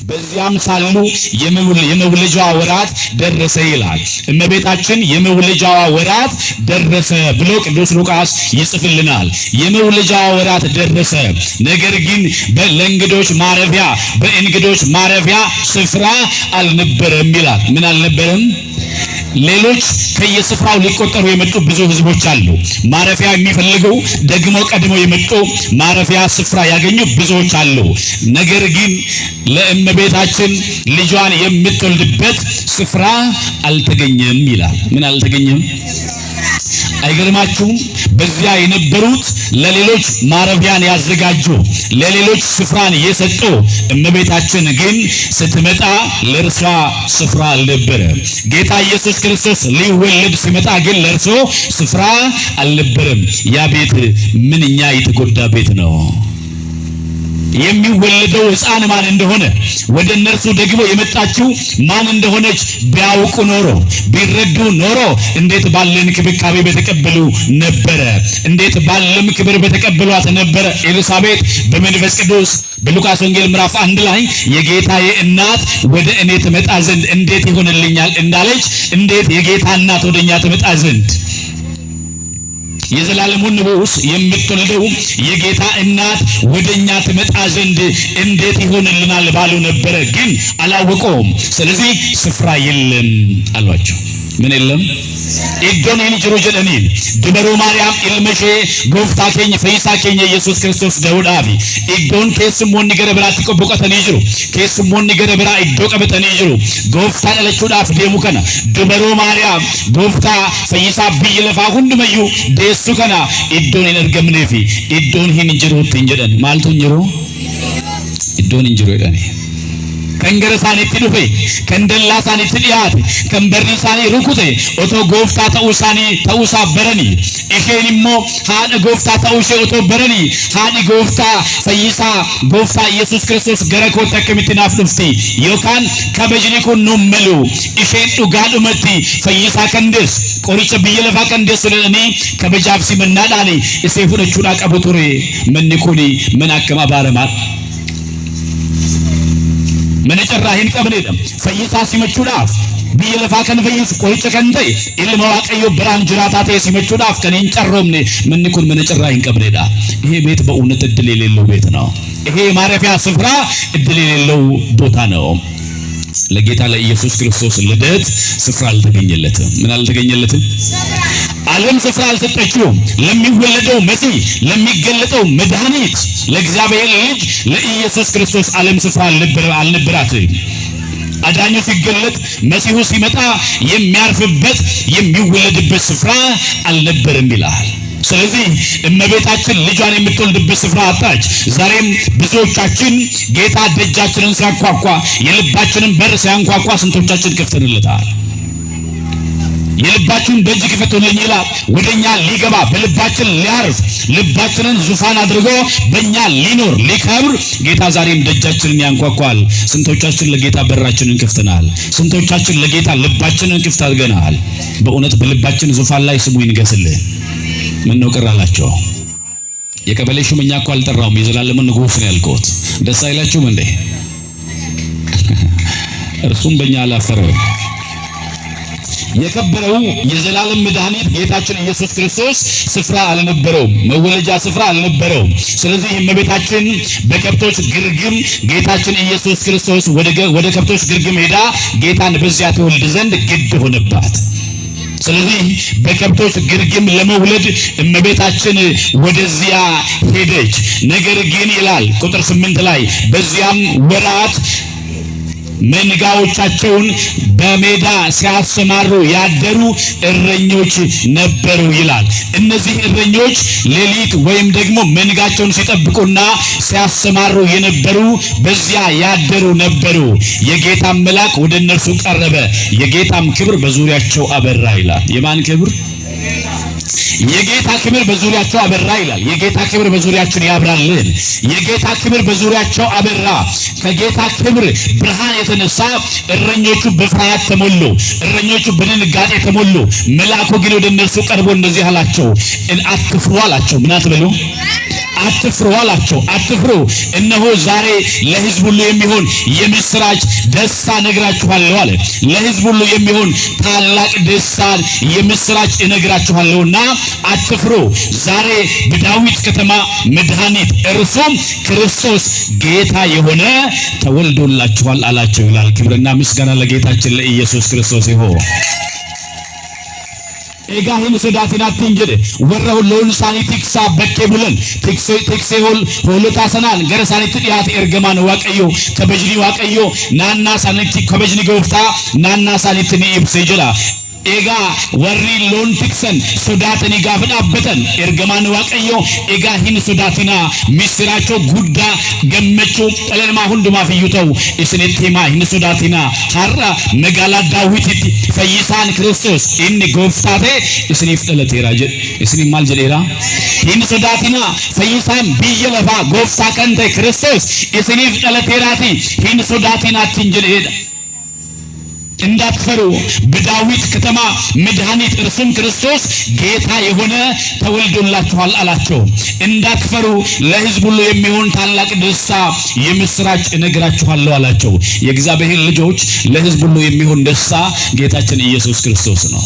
በዚያም ሳሉ የመውለጃዋ ወራት ደረሰ ይላል። እመቤታችን የመውለጃዋ ወራት ደረሰ ብሎ ቅዱስ ሉቃስ ይጽፍልናል። የመውለጃዋ ወራት ደረሰ። ነገር ግን ለእንግዶች ማረፊያ በእንግዶች ማረፊያ ስፍራ አልነበረም ይላል። ምን አልነበረም? ሌሎች ከየስፍራው ሊቆጠሩ የመጡ ብዙ ህዝቦች አሉ። ማረፊያ የሚፈልጉ ደግሞ ቀድሞ የመጡ ማረፊያ ስፍራ ያገኙ ብዙዎች አሉ። ነገር ግን ለእመቤታችን ልጇን የምትወልድበት ስፍራ አልተገኘም ይላል። ምን አልተገኘም? አይገርማችሁም? በዚያ የነበሩት ለሌሎች ማረፊያን ያዘጋጁ፣ ለሌሎች ስፍራን የሰጡ፣ እመቤታችን ግን ስትመጣ ለእርሷ ስፍራ አልነበረ። ጌታ ኢየሱስ ክርስቶስ ሊወለድ ሲመጣ ግን ለእርሱ ስፍራ አልነበረም። ያ ቤት ምንኛ የተጎዳ ቤት ነው። የሚወለደው ሕፃን ማን እንደሆነ ወደ እነርሱ ደግሞ የመጣችው ማን እንደሆነች ቢያውቁ ኖሮ ቢረዱ ኖሮ እንዴት ባለ እንክብካቤ በተቀበሉ ነበረ። እንዴት ባለም ክብር በተቀበሏት ነበረ። ኤልሳቤጥ በመንፈስ ቅዱስ በሉቃስ ወንጌል ምዕራፍ 1 ላይ የጌታዬ እናት ወደ እኔ ትመጣ ዘንድ እንዴት ይሆንልኛል እንዳለች፣ እንዴት የጌታ እናት ወደኛ ትመጣ ዘንድ የዘላለሙን ንጉሥ የምትወልደው የጌታ እናት ወደኛ ትመጣ ዘንድ እንዴት ይሆንልናል ባሉ ነበረ። ግን አላወቀውም። ስለዚህ ስፍራ የለም አሏቸው። ምን የለም? ኢዶን ጅሩ ጀለኒ ድበሮ ማርያም ኢልመሼ ጎፍታ ኬኝ ፈይሳ ኬኝ ኢየሱስ ክርስቶስ ደውዳፊ ኢዶን ኬስሞን ንገረ ብራ ተቆበቀተኒ ጅሩ ኬስሞን ንገረ ብራ ኢዶ ቀበተኒ ጅሩ ጎፍታ ለለቹዳፍ ደሙ ከና ድበሮ ማርያም ጎፍታ ፈይሳ ቢይለፋ ሁንመዩ ደሱ ከና ኢዶን ይነርገምኔፊ ኢዶን ሂን ጅሩ ትንጀደን ማልቱን ጅሩ ኢዶን እንጅሩ ይዳኒ ከንገረሳኒ ትዱፌ ከንደላሳኒ ትዲያት ከንበርኒሳኒ ሩኩቴ ኦቶ ጎፍታ ተውሳ በረኒ ኢሼንሞ ሃደ ጎፍታ ተውሼ ኦቶ በረኒ ሃዲ ጎፍታ ፈይሳ ጎፍታ ኢየሱስ ክርስቶስ ገረኮ ተከሚትናፍ ዱፍቲ ዮካን ከበጅኒኩ ኑመሉ ኢሼን ዱጋዱመቲ ፈይሳ ከንደስ ቆሪቸ ብየለፋ ከንደስ ለኔ ከበጃፍ ሲመናዳኒ እሴፉደቹዳ ቀበቱሬ መንኩኒ መናከማ ባረማር መነጨራሂን ቀብኔደም ፈይሳ ሲመቹዳፍ ቢየለፋ ከን ፈይስ ቆይጨ ከንተይ ኢልመዋቀዮ ብራን ጅራታቴ ሲመቹዳፍ ከኔን ጨሮምኔ ምንኩን መነጨራሂን ቀብኔዳ። ይሄ ቤት በእውነት እድል የሌለው ቤት ነው። ይሄ ማረፊያ ስፍራ እድል የሌለው ቦታ ነው። ለጌታ ለኢየሱስ ክርስቶስ ልደት ስፍራ አልተገኘለትም። ምን አልተገኘለትም? ዓለም ስፍራ አልሰጠችውም። ለሚወለደው መሲህ ለሚገለጠው መድኃኒት ለእግዚአብሔር ልጅ ለኢየሱስ ክርስቶስ ዓለም ስፍራ አልነበራትም። አዳኙ ሲገለጥ መሲሁ ሲመጣ የሚያርፍበት የሚወለድበት ስፍራ አልነበረም ይላል። ስለዚህ እመቤታችን ልጇን የምትወልድበት ስፍራ አጣች። ዛሬም ብዙዎቻችን ጌታ ደጃችንን ሲያንኳኳ የልባችንን በር ሲያንኳኳ ስንቶቻችን ከፍተንለታል? የልባችንን ደጅ ክፈቱልኝ ይላል። ወደኛ ሊገባ በልባችን ሊያርፍ ልባችንን ዙፋን አድርጎ በእኛ ሊኖር ሊከብር ጌታ ዛሬም ደጃችንን ያንኳኳል። ስንቶቻችን ለጌታ በራችንን ከፍተናል? ስንቶቻችን ለጌታ ልባችንን ክፍት አድርገናል? በእውነት በልባችን ዙፋን ላይ ስሙ ይንገስልን። ምን ነው ቀራላችሁ? የቀበሌ ሹመኛ እኮ አልጠራውም፣ የዘላለምን ንጉሥ ነው ያልኩት። ደስ አይላችሁም እንዴ? እርሱም በእኛ አላፈረም። የከበረው የዘላለም መድኃኒት ጌታችን ኢየሱስ ክርስቶስ ስፍራ አልነበረውም፣ መወለጃ ስፍራ አልነበረውም። ስለዚህ እመቤታችን በከብቶች ግርግም ጌታችን ኢየሱስ ክርስቶስ ወደ ከብቶች ግርግም ሄዳ ጌታን በዚያ ትወልድ ዘንድ ግድ ሆነባት። ስለዚህ በከብቶች ግርግም ለመውለድ እመቤታችን ወደዚያ ሄደች። ነገር ግን ይላል ቁጥር 8 ላይ በዚያም ወራት መንጋዎቻቸውን በሜዳ ሲያሰማሩ ያደሩ እረኞች ነበሩ ይላል። እነዚህ እረኞች ሌሊት ወይም ደግሞ መንጋቸውን ሲጠብቁና ሲያሰማሩ የነበሩ በዚያ ያደሩ ነበሩ። የጌታም መልአክ ወደ እነርሱ ቀረበ፣ የጌታም ክብር በዙሪያቸው አበራ ይላል። የማን ክብር? የጌታ ክብር በዙሪያቸው አበራ ይላል። የጌታ ክብር በዙሪያችን ያብራልን። የጌታ ክብር በዙሪያቸው አበራ። ከጌታ ክብር ብርሃን የተነሳ እረኞቹ በፍርሃት ተሞሉ፣ እረኞቹ በድንጋጤ ተሞሉ። መልአኩ ግን ወደ እነርሱ ቀርቦ እንደዚህ አላቸው፣ አትፍሩ አላቸው። ምን አትበሉ? አትፍሩ አላቸው። አትፍሩ፣ እነሆ ዛሬ ለሕዝብ ሁሉ የሚሆን የምስራች ደስታ ነግራችኋለሁ አለ። ለሕዝብ ሁሉ የሚሆን ታላቅ ደስታ የምስራች እነግራችኋለሁና አትፍሩ። ዛሬ በዳዊት ከተማ መድኃኒት እርሱም ክርስቶስ ጌታ የሆነ ተወልዶላችኋል አላቸው ይላል። ክብርና ምስጋና ለጌታችን ለኢየሱስ ክርስቶስ ይሁን። ኤጋሂን ሶዳቲናትን ጀደ ወራው ሎን ሳኒቲክሳ በኬ ቡለን ቲክሴ ሆሎታ ሰናን ገረ ሳኒት ዲያት ኤርገማን ዋቀዮ ከበጅኒ ዋቀዮ ናና ሳኒቲ ከበጅኒ ጎፍታ ናና ሳኒትኒ ኢብሴ ጀላ ኤጋ ወሪ ሎን ቲክሰን ሶዳተኒ ጋፍን አበተን ኤርገማን ዋቀዮ ኤጋሂን ሶዳቲና ሚስራቸው ጉዳ ገመቹ ጠለልማ ሁንዱማ ፍዩተው እስኔቴማ ሂን ሶዳቲና ሐራ መጋላ ዳዊት ፈይሳን ክርስቶስ ኢኒ ጎፍታቴ እስኒፍ ጠለቴራ ጀ እስኒ ማልጀሌራ ሂን ሶዳቲና ፈይሳን ቢየለፋ ጎፍታ ከንተ ክርስቶስ እስኒፍ ጠለቴራቲ ሂን ሶዳቲና ትንጀሌዳ እንዳትፈሩ በዳዊት ከተማ መድኃኒት እርሱም ክርስቶስ ጌታ የሆነ ተወልዶላችኋል አላቸው። እንዳትፈሩ ለሕዝብ ሁሉ የሚሆን ታላቅ ደስታ የምስራች እነግራችኋለሁ አላቸው። የእግዚአብሔር ልጆች ለሕዝብ ሁሉ የሚሆን ደስታ ጌታችን ኢየሱስ ክርስቶስ ነው።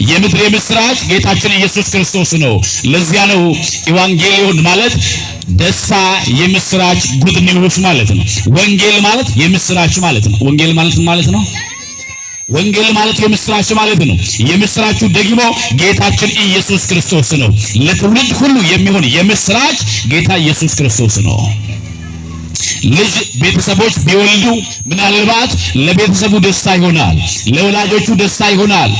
የምድር የምስራች ጌታችን ኢየሱስ ክርስቶስ ነው። ለዚያ ነው ኢቫንጌሊዮን ማለት ደስታ የምስራች ጉድ ኒውስ ማለት ነው። ወንጌል ማለት የምስራች ማለት ነው። ወንጌል ማለት ነው። ወንጌል ማለት የምስራች ማለት ነው። የምስራቹ ደግሞ ጌታችን ኢየሱስ ክርስቶስ ነው። ለትውልድ ሁሉ የሚሆን የምስራች ጌታ ኢየሱስ ክርስቶስ ነው። ልጅ ቤተሰቦች ቢወልዱ ምናልባት ለቤተሰቡ ደስታ ይሆናል፣ ለወላጆቹ ደስታ ይሆናል፣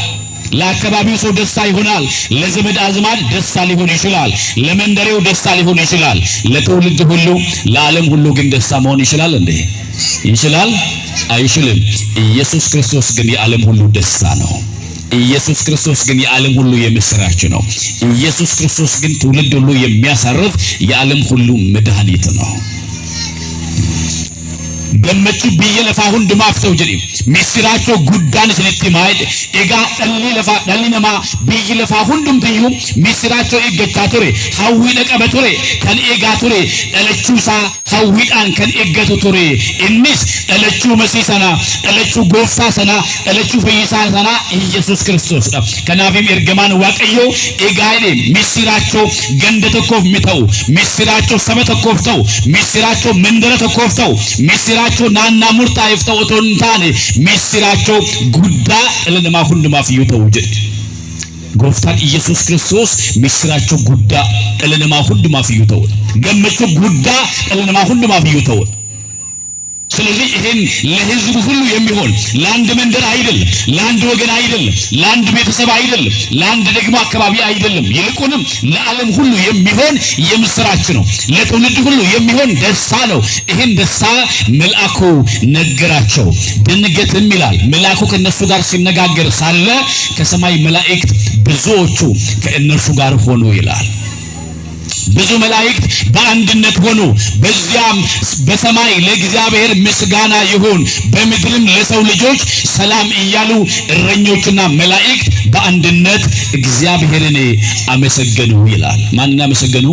ለአካባቢው ሰው ደስታ ይሆናል፣ ለዘመድ አዝማድ ደስታ ሊሆን ይችላል፣ ለመንደሬው ደስታ ሊሆን ይችላል። ለትውልድ ሁሉ ለዓለም ሁሉ ግን ደስታ መሆን ይችላል እንዴ? ይችላል? አይችልም። ኢየሱስ ክርስቶስ ግን የዓለም ሁሉ ደስታ ነው። ኢየሱስ ክርስቶስ ግን የዓለም ሁሉ የምስራች ነው። ኢየሱስ ክርስቶስ ግን ትውልድ ሁሉ የሚያሳርፍ የዓለም ሁሉ መድኃኒት ነው። ገመቹ ቢየለፋ ሁንዱማ ፍተው ጀዲ ሚስራቸው ጉዳን ስለቲ ማይድ ኤጋ ደሊነማ ቢየለፋ ሁንዱም ትዩ ሚስራቸው ኤገቻ ቱሬ ሐዊ ነቀበ ቱሬ ከን ኤጋ ቱሬ ደለቹሳ ሐዊዳን ከን ኤገቱ ቱሬ እንስ ደለቹ መሲሰና ደለቹ ጎፍታ ሰና ደለቹ ፈይሳ ሰና ኢየሱስ ክርስቶስ ነው። ከናፊም ኤርገማን ዋቀዮ ኤጋይዴ ሚስራቸው ገንደ ተኮፍ ሚተው ሚስራቸው ሰበ ተኮፍተው ሚስራቸው መንደረ ተኮፍተው ሚስራቸው ናና ሙርታ ይፍተውቶን ታኔ ሚስራቸው ጉዳ ለነማ ሁንዱማ ፍዩተው ጀ ጎፍታን ኢየሱስ ክርስቶስ ሚስራቸው ጉዳ ለነማ ሁንዱማ ፍዩተው ገመቹ ጉዳ ለነማ ሁንዱማ ፍዩተው። ስለዚህ ይሄን ለሕዝብ ሁሉ የሚሆን ለአንድ መንደር አይደለም፣ ለአንድ ወገን አይደለም፣ ለአንድ ቤተሰብ አይደለም፣ ለአንድ ደግሞ አካባቢ አይደለም፣ ይልቁንም ለዓለም ሁሉ የሚሆን የምስራች ነው። ለትውልድ ሁሉ የሚሆን ደስታ ነው። ይሄን ደስታ መልአኩ ነገራቸው። ድንገትም ይላል መልአኩ ከነሱ ጋር ሲነጋገር ሳለ ከሰማይ መላእክት ብዙዎቹ ከእነርሱ ጋር ሆኑ ይላል። ብዙ መላእክት በአንድነት ሆኑ። በዚያም በሰማይ ለእግዚአብሔር ምስጋና ይሁን፣ በምድርም ለሰው ልጆች ሰላም እያሉ እረኞችና መላእክት በአንድነት እግዚአብሔርን አመሰገኑ ይላል። ማንን አመሰገኑ?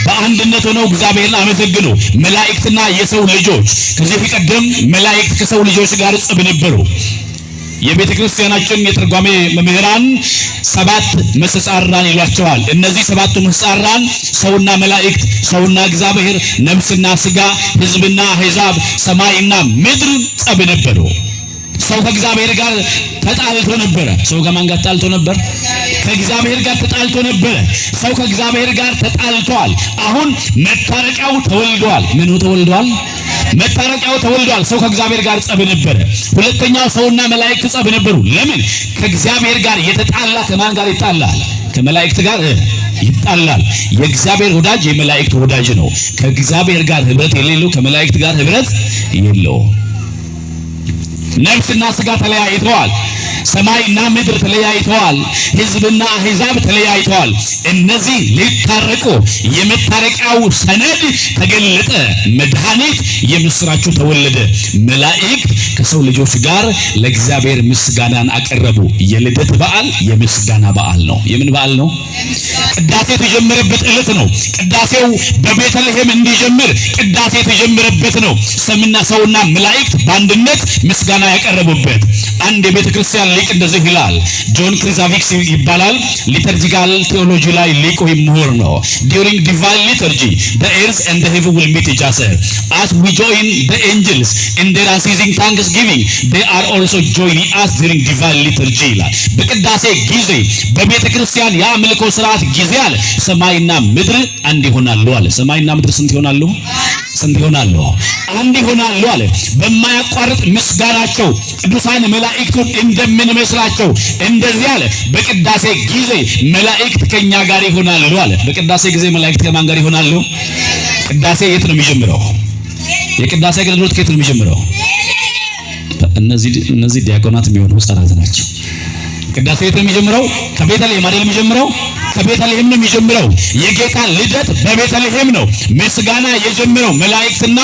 በአንድነት ሆነው እግዚአብሔርን አመሰገኑ። መላእክትና የሰው ልጆች። ከዚህ ቀደም መላእክት ከሰው ልጆች ጋር ጽብ ነበሩ። የቤተ ክርስቲያናችን የትርጓሜ መምህራን ሰባት መስተጻራን ይሏቸዋል። እነዚህ ሰባቱ መስተጻራን ሰውና መላእክት፣ ሰውና እግዚአብሔር፣ ነፍስና ስጋ፣ ሕዝብና አሕዛብ፣ ሰማይና ምድር ጸብ ነበሩ። ሰው ከእግዚአብሔር ጋር ተጣልቶ ነበረ። ሰው ከማን ጋር ተጣልቶ ነበር? ከእግዚአብሔር ጋር ተጣልቶ ነበረ። ሰው ከእግዚአብሔር ጋር ተጣልቷል። አሁን መታረቂያው ተወልዷል። ምኑ ተወልዷል? መታረቂያው ተወልዷል። ሰው ከእግዚአብሔር ጋር ጸብ ነበረ። ሁለተኛው ሰውና መላእክት ጸብ ነበሩ። ለምን? ከእግዚአብሔር ጋር የተጣላ ከማን ጋር ይጣላል? ከመላእክት ጋር ይጣላል። የእግዚአብሔር ወዳጅ የመላእክት ወዳጅ ነው። ከእግዚአብሔር ጋር ህብረት የሌለው ከመላእክት ጋር ህብረት የለው። ነፍስና ስጋ ተለያይተዋል። ሰማይና ምድር ተለያይተዋል። ሕዝብና አሕዛብ ተለያይተዋል። እነዚህ ሊታረቁ የመታረቂያው ሰነድ ተገለጠ። መድኃኒት የምስራቹ ተወለደ። መላእክት ከሰው ልጆች ጋር ለእግዚአብሔር ምስጋናን አቀረቡ። የልደት በዓል የምስጋና በዓል ነው። የምን በዓል ነው? ቅዳሴ የተጀመረበት ዕለት ነው። ቅዳሴው በቤተልሔም እንዲጀምር ቅዳሴ የተጀመረበት ነው። ሰውና መላእክት በአንድነት ምስጋና ያቀረቡበት። አንድ የቤተ ክርስቲያን ሊቅ እንደዚህ ይላል። ጆን ክሪዛቪክስ ይባላል። ሊተርጂካል ቴዎሎጂ ላይ ሊቅ ወይም ምሁር ነው። during divine liturgy the earth and the heaven will meet each other as we join the angels in their unceasing thanksgiving they are also joining us during divine liturgy ይላል። በቅዳሴ ጊዜ በቤተ ክርስቲያን የአምልኮ ስርዓት ጊዜ አለ ሰማይና ምድር አንድ ይሆናሉ አለ። ሰማይና ምድር ስንት ይሆናሉ? ስንት ይሆናሉ? አንድ ይሆናሉ አለ። በማያቋርጥ ምስጋናቸው ቅዱሳን መላእክቱን እንደምንመስላቸው እንደዚህ አለ። በቅዳሴ ጊዜ መላእክት ከኛ ጋር ይሆናሉ አለ። በቅዳሴ ጊዜ መላእክት ከማን ጋር ይሆናሉ? ቅዳሴ የት ነው የሚጀምረው? የቅዳሴ አገልግሎት ከየት ነው የሚጀምረው? እነዚህ ዲያቆናት የሚሆኑ ሕፃናት ናቸው። ቅዳሴ የት ነው የሚጀምረው? ከቤተልሔም አይደል የሚጀምረው? ከቤተልሔም ነው የሚጀምረው። የጌታ ልደት በቤተልሔም ነው። ምስጋና የጀመረው መላእክትና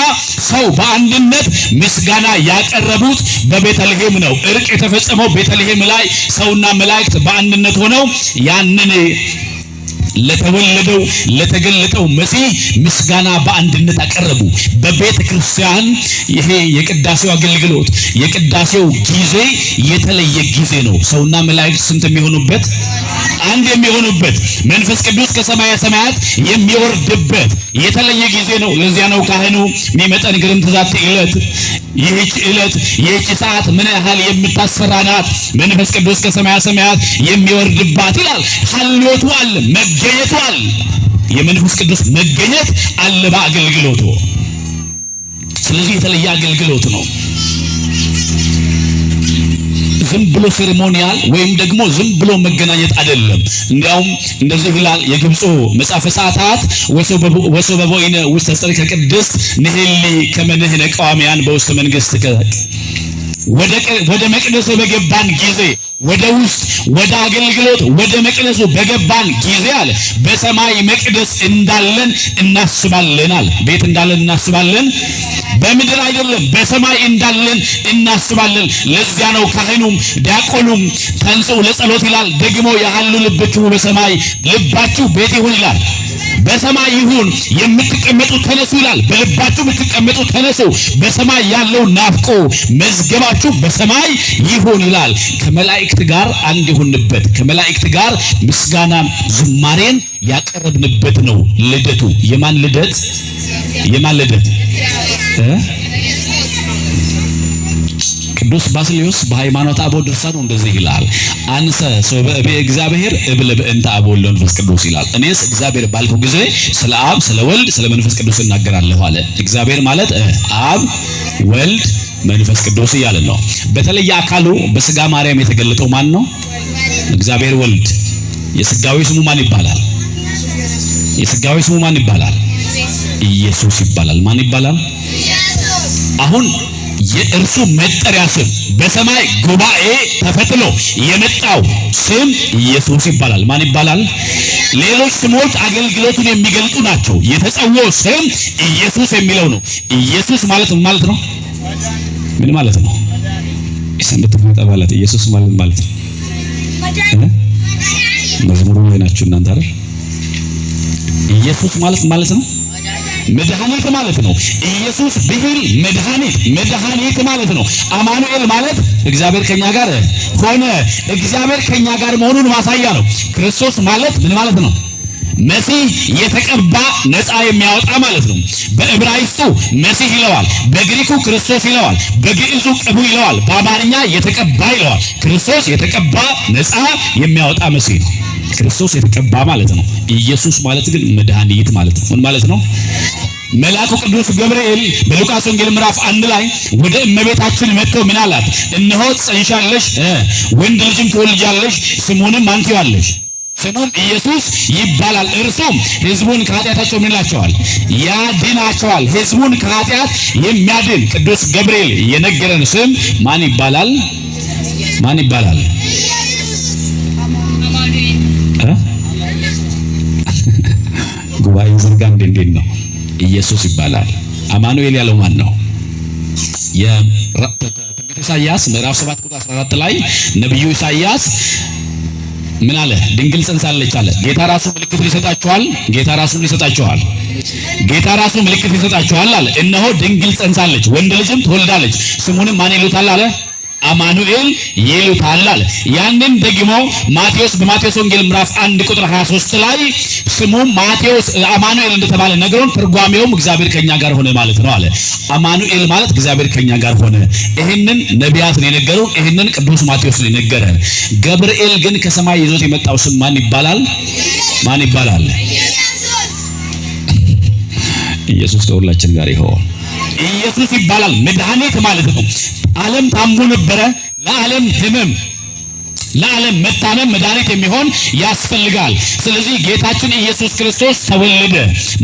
ሰው በአንድነት ምስጋና ያቀረቡት በቤተልሔም ነው። እርቅ የተፈጸመው ቤተልሔም ላይ ሰውና መላእክት በአንድነት ሆነው ያንን ለተወለደው ለተገለጠው መሲህ ምስጋና በአንድነት አቀረቡ። በቤተ ክርስቲያን ይሄ የቅዳሴው አገልግሎት የቅዳሴው ጊዜ የተለየ ጊዜ ነው። ሰውና መላእክት ስንት የሚሆኑበት? አንድ የሚሆኑበት መንፈስ ቅዱስ ከሰማየ ሰማያት የሚወርድበት የተለየ ጊዜ ነው። ለዚያ ነው ካህኑ የሚመጠን ግርምት ዛት ዕለት ይህች ሰዓት ምን ያህል የምታስፈራ ናት፣ መንፈስ ቅዱስ ከሰማየ ሰማያት የሚወርድባት ይላል። ሐልዮቱ አለ፣ መገኘቱ አለ። የመንፈስ ቅዱስ መገኘት አለ በአገልግሎቱ። ስለዚህ የተለየ አገልግሎት ነው። ዝም ብሎ ሴሬሞኒያል ወይም ደግሞ ዝም ብሎ መገናኘት አይደለም። እንዲያውም እንደዚህ ይላል የግብፁ መጽሐፈ ሰዓታት ወሶበቦይነ ውስተ ጽርሐ ቅድስት ንሕሊ ከመ ንሕነ ቀዋምያን በውስተ መንግሥትከ ወደ መቅደሱ በገባን ጊዜ ወደ ውስጥ ወደ አገልግሎት ወደ መቅደሱ በገባን ጊዜ አለ በሰማይ መቅደስ እንዳለን እናስባለን አለ። ቤት እንዳለን እናስባለን፣ በምድር አይደለም በሰማይ እንዳለን እናስባለን። ለዚያ ነው ካህኑም ዲያቆኑም ተንሥኡ ለጸሎት ይላል። ደግሞ ያህሉ ልብክሙ በሰማይ ልባችሁ ቤት ይሁን ይላል። በሰማይ ይሁን የምትቀመጡ ተነሱ ይላል። በልባችሁ የምትቀመጡ ተነሱ። በሰማይ ያለው ናፍቆ መዝገባችሁ በሰማይ ይሁን ይላል። ከመላእክት ጋር አንድ ይሁንበት፣ ከመላእክት ጋር ምስጋናን ዝማሬን ያቀረብንበት ነው ልደቱ። የማን ልደት? የማን ልደት? ቅዱስ ባስልዮስ በሃይማኖተ አበው ድርሳኑ እንደዚህ ይላል። አንሰ ሶበእቤ እግዚአብሔር እብል በእንተ አብ ወወልድ ወመንፈስ ቅዱስ ይላል። እኔስ እግዚአብሔር ባልኩ ጊዜ ስለ አብ ስለ ወልድ ስለ መንፈስ ቅዱስ እናገራለሁ አለ። እግዚአብሔር ማለት አብ ወልድ መንፈስ ቅዱስ እያለ ነው። በተለየ አካሉ በስጋ ማርያም የተገለጠው ማን ነው? እግዚአብሔር ወልድ። የስጋዊ ስሙ ማን ይባላል? የስጋዊ ስሙ ማን ይባላል? ኢየሱስ ይባላል። ማን ይባላል? አሁን የእርሱ መጠሪያ ስም በሰማይ ጉባኤ ተፈትሎ የመጣው ስም ኢየሱስ ይባላል። ማን ይባላል? ሌሎች ስሞች አገልግሎቱን የሚገልጡ ናቸው። የተጸውዖ ስም ኢየሱስ የሚለው ነው። ኢየሱስ ማለት ምን ማለት ነው? ምን ማለት ነው? የሰንበት ማለት ኢየሱስ ማለት ነው። መዝሙሩ ላይ ናችሁ እናንተ አይደል? ኢየሱስ ማለት ነው መድኃኒት ማለት ነው። ኢየሱስ ብሂል መድኃኒት ማለት ነው። አማኑኤል ማለት እግዚአብሔር ከኛ ጋር ሆነ። እግዚአብሔር ከኛ ጋር መሆኑን ማሳያ ነው። ክርስቶስ ማለት ምን ማለት ነው? መሲህ የተቀባ ነፃ የሚያወጣ ማለት ነው። በዕብራይስጡ መሲህ ይለዋል፣ በግሪኩ ክርስቶስ ይለዋል፣ በግዕዙ ቅቡ ይለዋል፣ በአማርኛ የተቀባ ይለዋል። ክርስቶስ የተቀባ ነፃ የሚያወጣ መሲህ ነው። ክርስቶስ የተቀባ ማለት ነው። ኢየሱስ ማለት ግን መድኃኒት ማለት ነው። ምን ማለት ነው? መልአኩ ቅዱስ ገብርኤል በሉቃስ ወንጌል ምዕራፍ 1 ላይ ወደ እመቤታችን መጥቶ ምን አላት? እነሆ ትጸንሻለሽ፣ ወንድ ልጅም ትወልጃለሽ፣ ስሙንም ማን ትዪዋለሽ? ስሙም ኢየሱስ ይባላል። እርሱም ሕዝቡን ከኃጢአታቸው ምን ይላቸዋል? ያድናቸዋል። ሕዝቡን ከኃጢአት የሚያድን ቅዱስ ገብርኤል የነገረን ስም ማን ይባላል? ማን ይባላል? ጉባኤ ዘርጋ እንዴት ነው? ኢየሱስ ይባላል። አማኑኤል ያለው ማን ነው? የትንቢተ ኢሳይያስ ምዕራፍ 7 ቁጥር 14 ላይ ነብዩ ኢሳይያስ ምን አለ? ድንግል ጸንሳለች አለ። ጌታ ራሱ ምልክት ይሰጣችኋል። ጌታ ራሱ ይሰጣችኋል። ጌታ ራሱ ምልክት ይሰጣችኋል አለ። እነሆ ድንግል ጸንሳለች፣ ወንድ ልጅም ትወልዳለች፣ ስሙንም ማን ይሉታል አለ? አማኑኤል ይሉታል አለ። ያንን ደግሞ በማቴዎስ ወንጌል ምዕራፍ 1 ቁጥር 23 ላይ ስሙ አማኑኤል እንደተባለ ነገሩን ትርጓሜውም እግዚአብሔር ከኛ ጋር ሆነ ማለት ነው አለ። አማኑኤል ማለት እግዚአብሔር ከኛ ጋር ሆነ። ይሄንን ነቢያት ነው የነገሩን። ይሄንን ቅዱስ ማቴዎስ ነው የነገረን። ገብርኤል ግን ከሰማይ ይዞት የመጣው ስም ማን ይባላል? ማን ይባላል? ኢየሱስ ከሁላችን ጋር ይሆን። ኢየሱስ ይባላል። መድኃኒት ማለት ነው። ዓለም ታሞ ነበረ። ለዓለም ሕመም ለዓለም መታመም መድኃኒት የሚሆን ያስፈልጋል። ስለዚህ ጌታችን ኢየሱስ ክርስቶስ ተወለደ።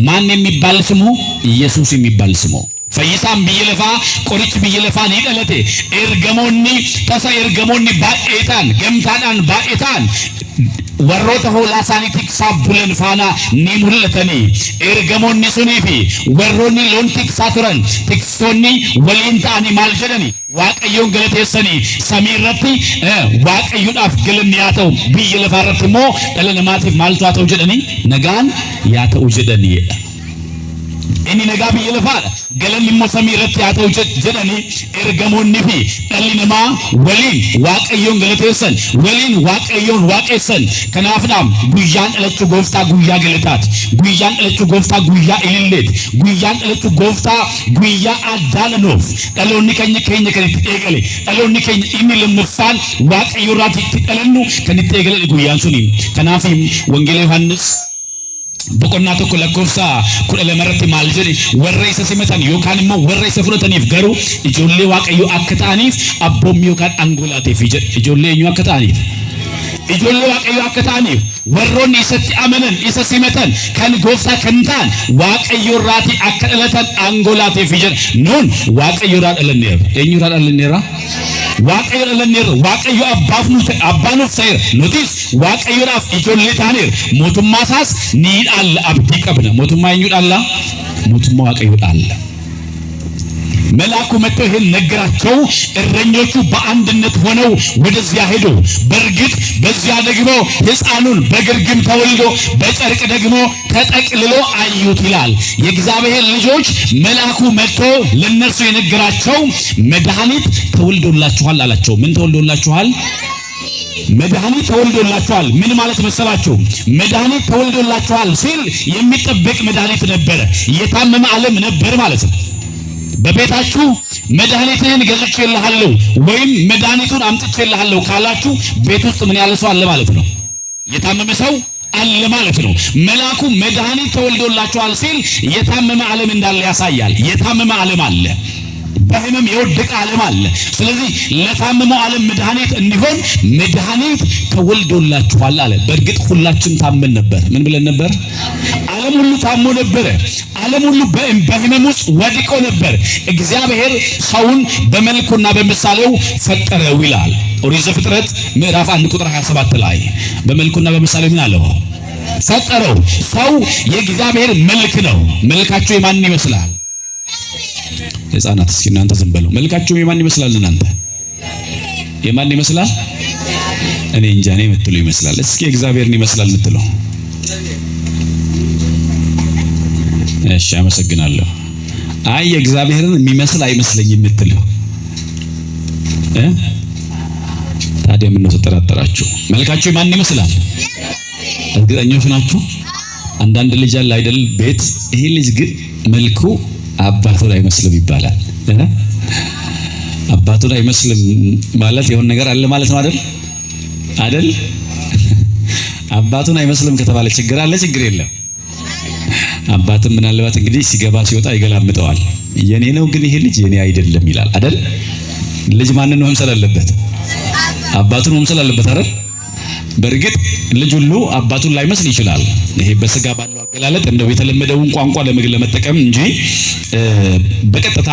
ማን የሚባል ስሙ? ኢየሱስ የሚባል ስሙ። ፈይሳም ብየለፋ ቆሪች ብየለፋ ኒደለቴ ኤርገሞኒ ባኤታን ገምታዳን ባኤታን ወሮተ ሆላሳኒ ቲክሳ ቡለን ፋና ኒሙለተኒ ኤርገሞኒ ሱኒፊ ወሮኒ ሎን ቲክሳ ቱረን ቲክሶኒ ወሊንታኒ ማልጀደኒ ዋቀዮን ገለቴሰኒ ሰሚረቲ ዋቀዩዳፍ ገለን ያተው ብየለፋረትሞ ደለነማቲፍ ማልቷተው ጀደኒ ነጋን ያተው ጀደኒ inni nagaa biyya lafaadha. Galanni immoo samii irratti haa ta'u jedhanii ergamoonni fi dhalli namaa waliin waaqayyoon galateessan, waliin waaqayyoon waaqessan. Kanaafidha guyyaan dhalachuu gooftaa guyyaa galataati. Guyyaan dhalachuu gooftaa guyyaa ililleeti. Guyyaan dhalachuu gooftaa guyyaa addaalanoof. Dhaloonni keenya kan itti eegale. Dhaloonni keenya inni lammaffaan waaqayyo irraati itti dhalannu kan itti eegale guyyaan suni. Kanaaf wangeela Yohaannis boqonnaa tokko lakkoofsa 12 maal jedhi warra isa simatan yookaan immoo warra isa fudhataniif garuu ijoollee waaqayyo akka ta'aniif abboommii yookaan angolaateef jedhe. Ijoollee eenyu akka ta'aniif? Ijoollee waaqayyo akka ta'aniif warroonni isatti amanan isa simatan kan gooftaa kan ta'an waaqayyo irraati akka dhalatan angolaateef jedhe. Nuun waaqayyo irraa dhalanneera. Eenyu irraa dhalanneera? waaqayyo dhalanneera. Waaqayyo abbaanuuf ta'eera. Nutis waaqayyoodhaaf ijoollee taaneera. Mootummaa isaas ni dhaalla abdii qabna. Mootummaa eenyu dhaalla? Mootummaa waaqayyo dhaalla. መልአኩ መጥቶ ይሄን ነገራቸው። እረኞቹ በአንድነት ሆነው ወደዚያ ሄዱ። በርግጥ በዚያ ደግሞ ሕፃኑን በግርግም ተወልዶ በጨርቅ ደግሞ ተጠቅልሎ አዩት ይላል። የእግዚአብሔር ልጆች መልአኩ መጥቶ ለነሱ የነገራቸው መድኃኒት ተወልዶላችኋል አላቸው። ምን ተወልዶላችኋል? መድኃኒት ተወልዶላችኋል። ምን ማለት መሰላችሁ? መድኃኒት ተወልዶላችኋል ሲል የሚጠበቅ መድኃኒት ነበረ። የታመመ ዓለም ነበር ማለት ነው። በቤታችሁ መድኃኒትህን ገዝቼልሃለሁ ወይም መድኃኒቱን አምጥቼልሃለሁ ካላችሁ ቤት ውስጥ ምን ያለ ሰው አለ ማለት ነው? የታመመ ሰው አለ ማለት ነው። መልአኩ መድኃኒት ተወልዶላችኋል ሲል የታመመ ዓለም እንዳለ ያሳያል። የታመመ ዓለም አለ። በህመም የወደቀ ዓለም አለ። ስለዚህ ለታመመው ዓለም መድኃኒት እንዲሆን መድኃኒት ተወልዶላችኋል አለ። በእርግጥ ሁላችን ታመን ነበር። ምን ብለን ነበር? ዓለም ሁሉ ታሞ ነበር። ዓለም ሁሉ በህመም ውስጥ ወድቆ ነበር። እግዚአብሔር ሰውን በመልኩና በምሳሌው ፈጠረው ይላል። ኦሪት ዘፍጥረት ምዕራፍ 1 ቁጥር 27 ላይ በመልኩና በምሳሌው ምን አለው? ፈጠረው። ሰው የእግዚአብሔር መልክ ነው። መልካቸው የማን ይመስላል? ሕፃናት እስኪ እናንተ ዝም በሉ። መልካችሁ የማን ይመስላል? እናንተ የማን ይመስላል? እኔ እንጃ ነው የምትሉ ይመስላል። እስኪ እግዚአብሔርን ይመስላል የምትሉ? እሺ አመሰግናለሁ። አይ እግዚአብሔርን የሚመስል አይመስለኝም የምትሉ ታዲያ ምን ነው ተጠራጠራችሁ? መልካችሁ የማን ይመስላል? እርግጠኞች ናችሁ? አንዳንድ ልጅ አለ አይደል ቤት ይሄ ልጅ ግን መልኩ አባቱን አይመስልም ይባላል። አባቱን አይመስልም ማለት የሆነ ነገር አለ ማለት ነው አይደል? አይደል? አባቱን አይመስልም ከተባለ ችግር አለ? ችግር የለም። አባቱም ምናልባት እንግዲህ ሲገባ ሲወጣ ይገላምጠዋል። የኔ ነው ግን ይሄ ልጅ የኔ አይደለም ይላል አይደል? ልጅ ማንን ነው መምሰል አለበት? አባቱን መምሰል አለበት አይደል? በእርግጥ ልጅ ሁሉ አባቱን ላይመስል ይችላል። ይሄ በስጋ ባለው አገላለጥ እንደው የተለመደውን ቋንቋ ለመጠቀም እንጂ በቀጥታ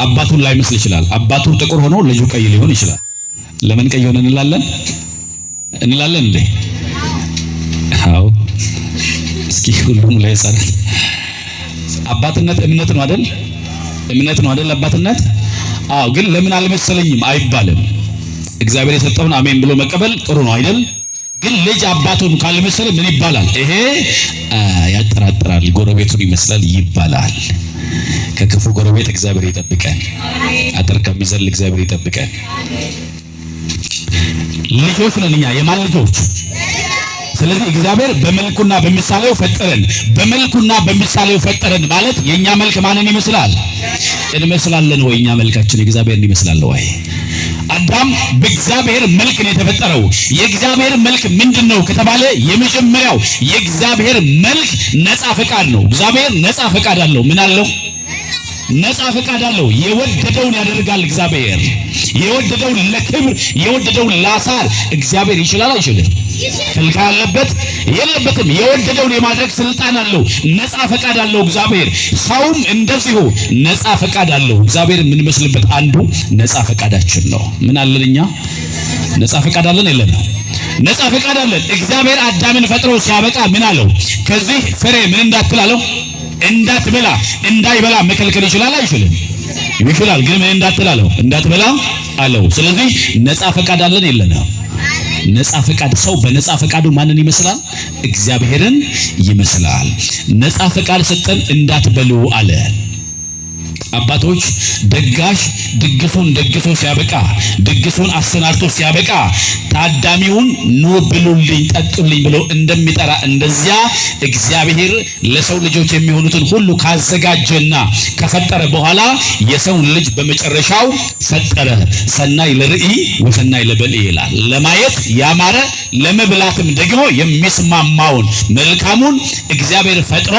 አባቱን ላይ መስል ይችላል። አባቱ ጥቁር ሆኖ ልጁ ቀይ ሊሆን ይችላል። ለምን ቀይ ሆነ እንላለን እንዴ? አዎ እስኪ ሁሉም ላይ ሰራት አባትነት እምነት ነው አይደል? እምነት ነው አይደል አባትነት? አዎ ግን ለምን አልመሰለኝም አይባልም። እግዚአብሔር የሰጠውን አሜን ብሎ መቀበል ጥሩ ነው አይደል? ግን ልጅ አባቱን ካልመሰለ ምን ይባላል? ይሄ ያጠራጥራል፣ ጎረቤቱን ይመስላል ይባላል። ከክፉ ጎረቤት እግዚአብሔር ይጠብቀን። አጥር ከሚዘል እግዚአብሔር ይጠብቀን። ልጆች ነን እኛ የማን ልጆች? ስለዚህ እግዚአብሔር በመልኩና በምሳሌው ፈጠረን። በመልኩና በምሳሌው ፈጠረን ማለት የኛ መልክ ማንን ይመስላል? እንመስላለን ወይ? እኛ መልካችን እግዚአብሔርን ይመስላል ወይ? አዳም በእግዚአብሔር መልክ ነው የተፈጠረው። የእግዚአብሔር መልክ ምንድነው ከተባለ የመጀመሪያው የእግዚአብሔር መልክ ነፃ ፈቃድ ነው። እግዚአብሔር ነፃ ፈቃድ አለው። ምን አለው? ነፃ ፈቃድ አለው። የወደደውን ያደርጋል። እግዚአብሔር የወደደውን ለክብር የወደደውን ላሳር እግዚአብሔር ይችላል አይችልም? ክልካ አለበት የለበትም? የወደደውን የማድረግ ስልጣን አለው። ነፃ ፈቃድ አለው እግዚአብሔር። ሰውም እንደዚሁ ነፃ ፈቃድ አለው። እግዚአብሔር የምንመስልበት አንዱ ነፃ ፈቃዳችን ነው። ምን አለን እኛ? ነፃ ፈቃድ አለን የለንም? ነፃ ፈቃድ አለን። እግዚአብሔር አዳምን ፈጥሮ ሲያበቃ ምን አለው? ከዚህ ፍሬ ምን እንዳትል አለው? እንዳትበላ እንዳይበላ መከልከል ይችላል አይችልም? ይችላል። ግን ምን እንዳትል አለው? እንዳትበላ አለው። ስለዚህ ነፃ ፈቃድ አለን የለንም? ነፃ ፈቃድ። ሰው በነፃ ፈቃዱ ማንን ይመስላል? እግዚአብሔርን ይመስላል። ነፃ ፈቃድ ሰጠን እንዳትበሉ አለ። አባቶች ደጋሽ ድግሱን ደግሶ ሲያበቃ ድግሱን አሰናድቶ ሲያበቃ ታዳሚውን ኑ ብሉልኝ ጠጡልኝ ብሎ እንደሚጠራ እንደዚያ እግዚአብሔር ለሰው ልጆች የሚሆኑትን ሁሉ ካዘጋጀና ከፈጠረ በኋላ የሰውን ልጅ በመጨረሻው ፈጠረ። ሰናይ ለርእይ ወሰናይ ለበልዕ ይላል። ለማየት ያማረ ለመብላትም ደግሞ የሚስማማውን መልካሙን እግዚአብሔር ፈጥሮ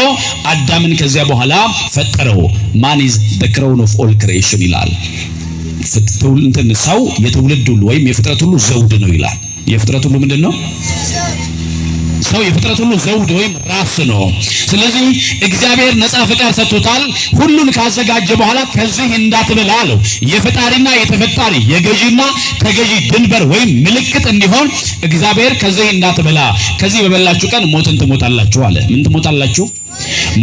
አዳምን ከዚያ በኋላ ፈጠረው። ማን ኢዝ the crown of all creation ይላል። ሰው የትውልድ ሁሉ ወይም የፍጥረት ሁሉ ዘውድ ነው ይላል። የፍጥረት ሁሉ ምንድነው? ሰው የፍጥረት ሁሉ ዘውድ ወይም ራስ ነው። ስለዚህ እግዚአብሔር ነፃ ፈቃድ ሰጥቶታል። ሁሉን ካዘጋጀ በኋላ ከዚህ እንዳትበላ አለው። የፈጣሪና የተፈጣሪ የገዢና ተገዢ ድንበር ወይም ምልክት እንዲሆን እግዚአብሔር ከዚህ እንዳትበላ፣ ከዚህ በበላችሁ ቀን ሞትን ትሞታላችሁ አለ። ምን ትሞታላችሁ?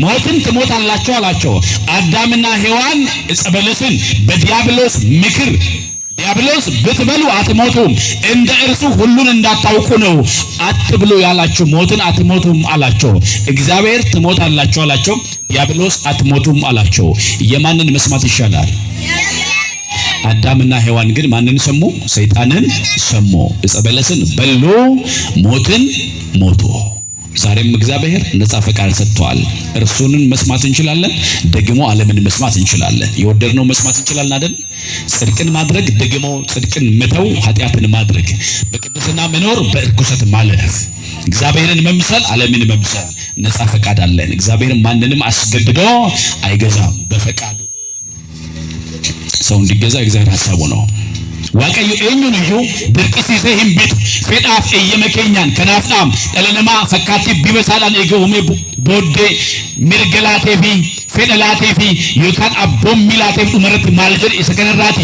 ሞትን ትሞታላችሁ አላቸው። አዳምና ሔዋን ዕፀ በለስን በዲያብሎስ ምክር ዲያብሎስ ብትበሉ አትሞቱም፣ እንደ እርሱ ሁሉን እንዳታውቁ ነው አትብሉ ያላችሁ፣ ሞትን አትሞቱም አላቸው። እግዚአብሔር ትሞታላችሁ አላቸው። ዲያብሎስ አትሞቱም አላቸው። የማንን መስማት ይሻላል? አዳምና ሔዋን ግን ማንን ሰሙ? ሰይጣንን ሰሙ። ዕፀ በለስን በሉ፣ ሞትን ሞቱ። ዛሬም እግዚአብሔር ነፃ ፈቃድ ሰጥቷል። እርሱንን መስማት እንችላለን፣ ደግሞ ዓለምን መስማት እንችላለን። የወደድነው መስማት እንችላለን አይደል? ጽድቅን ማድረግ ደግሞ ጽድቅን መተው፣ ኃጢአትን ማድረግ፣ በቅድስና መኖር፣ በእርኩሰት ማለፍ፣ እግዚአብሔርን መምሰል፣ ዓለምን መምሰል። ነፃ ፈቃድ አለን። እግዚአብሔር ማንንም አስገድዶ አይገዛም። በፈቃዱ ሰው እንዲገዛ እግዚአብሔር ሐሳቡ ነው። ዋቀዩ ኤኙን እዩ ድርቅሲሴ ሂምቢቱ ፌዳፍ እየመከኛን ከናፍጣም ጠለነማ ፈካቲ ቢበሳላን ኤገውሜ ቦዴ ሚርገላቴፊ ፌደላቴፊ ዮካን አቦም ሚላቴፍ ኡመረት ማልጀል ኢሰከነራቲ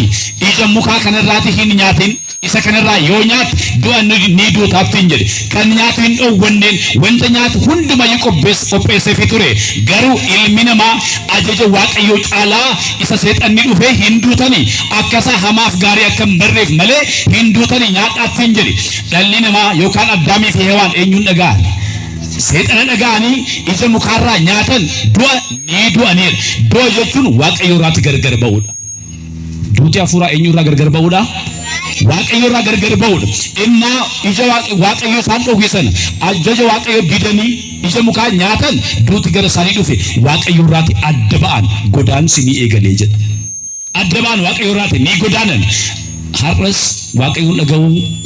ኢጀሙካ ከነራቲ ሂንኛቲን ኢሰከነራ ዮኛት ዱአን ኒዱ ታፍቲን ጀዲ ከኛቲን ወንዴን ወንተኛት ሁንዱማ ይቆበስ ኦፔሴ ፊቱሬ ገሩ ኢልሚነማ አጀጀ ዋቀዮ ጫላ ኢሰሰጠኒ ዱፌ ሂንዱተኒ አከሳ ሐማፍ ጋሪ አከም በሬፍ መለ ሂንዱተኒ ኛጣቲን ጀዲ ዳሊነማ ዮካን አዳሚ ሔዋን ኤኙን ደጋል ሰይጣን ደጋኒ ኢጀ ሙካራ ኛተን ዱአ ኒዱ አኔር ዶ ጀቹን ዋቀዮ ራት ገርገር በውዳ ዱቲ አፉራ ኤኙ ራ ገርገር በውዳ ዋቀዮ ራ ገርገር በውድ እና ኢጀ ዋቀዮ ሳንጦ ጊሰን አጀጀ ዋቀዮ ዲደኒ ኢጀ ሙካ ኛተን ዱቲ ገረሳኒ ዱፌ ዋቀዮ ራት አደባን ጎዳን ሲኒ ኤገሌጀ አደባን ዋቀዮ ራት ኒ ጎዳነን ሐረስ ዋቀዮ ነገው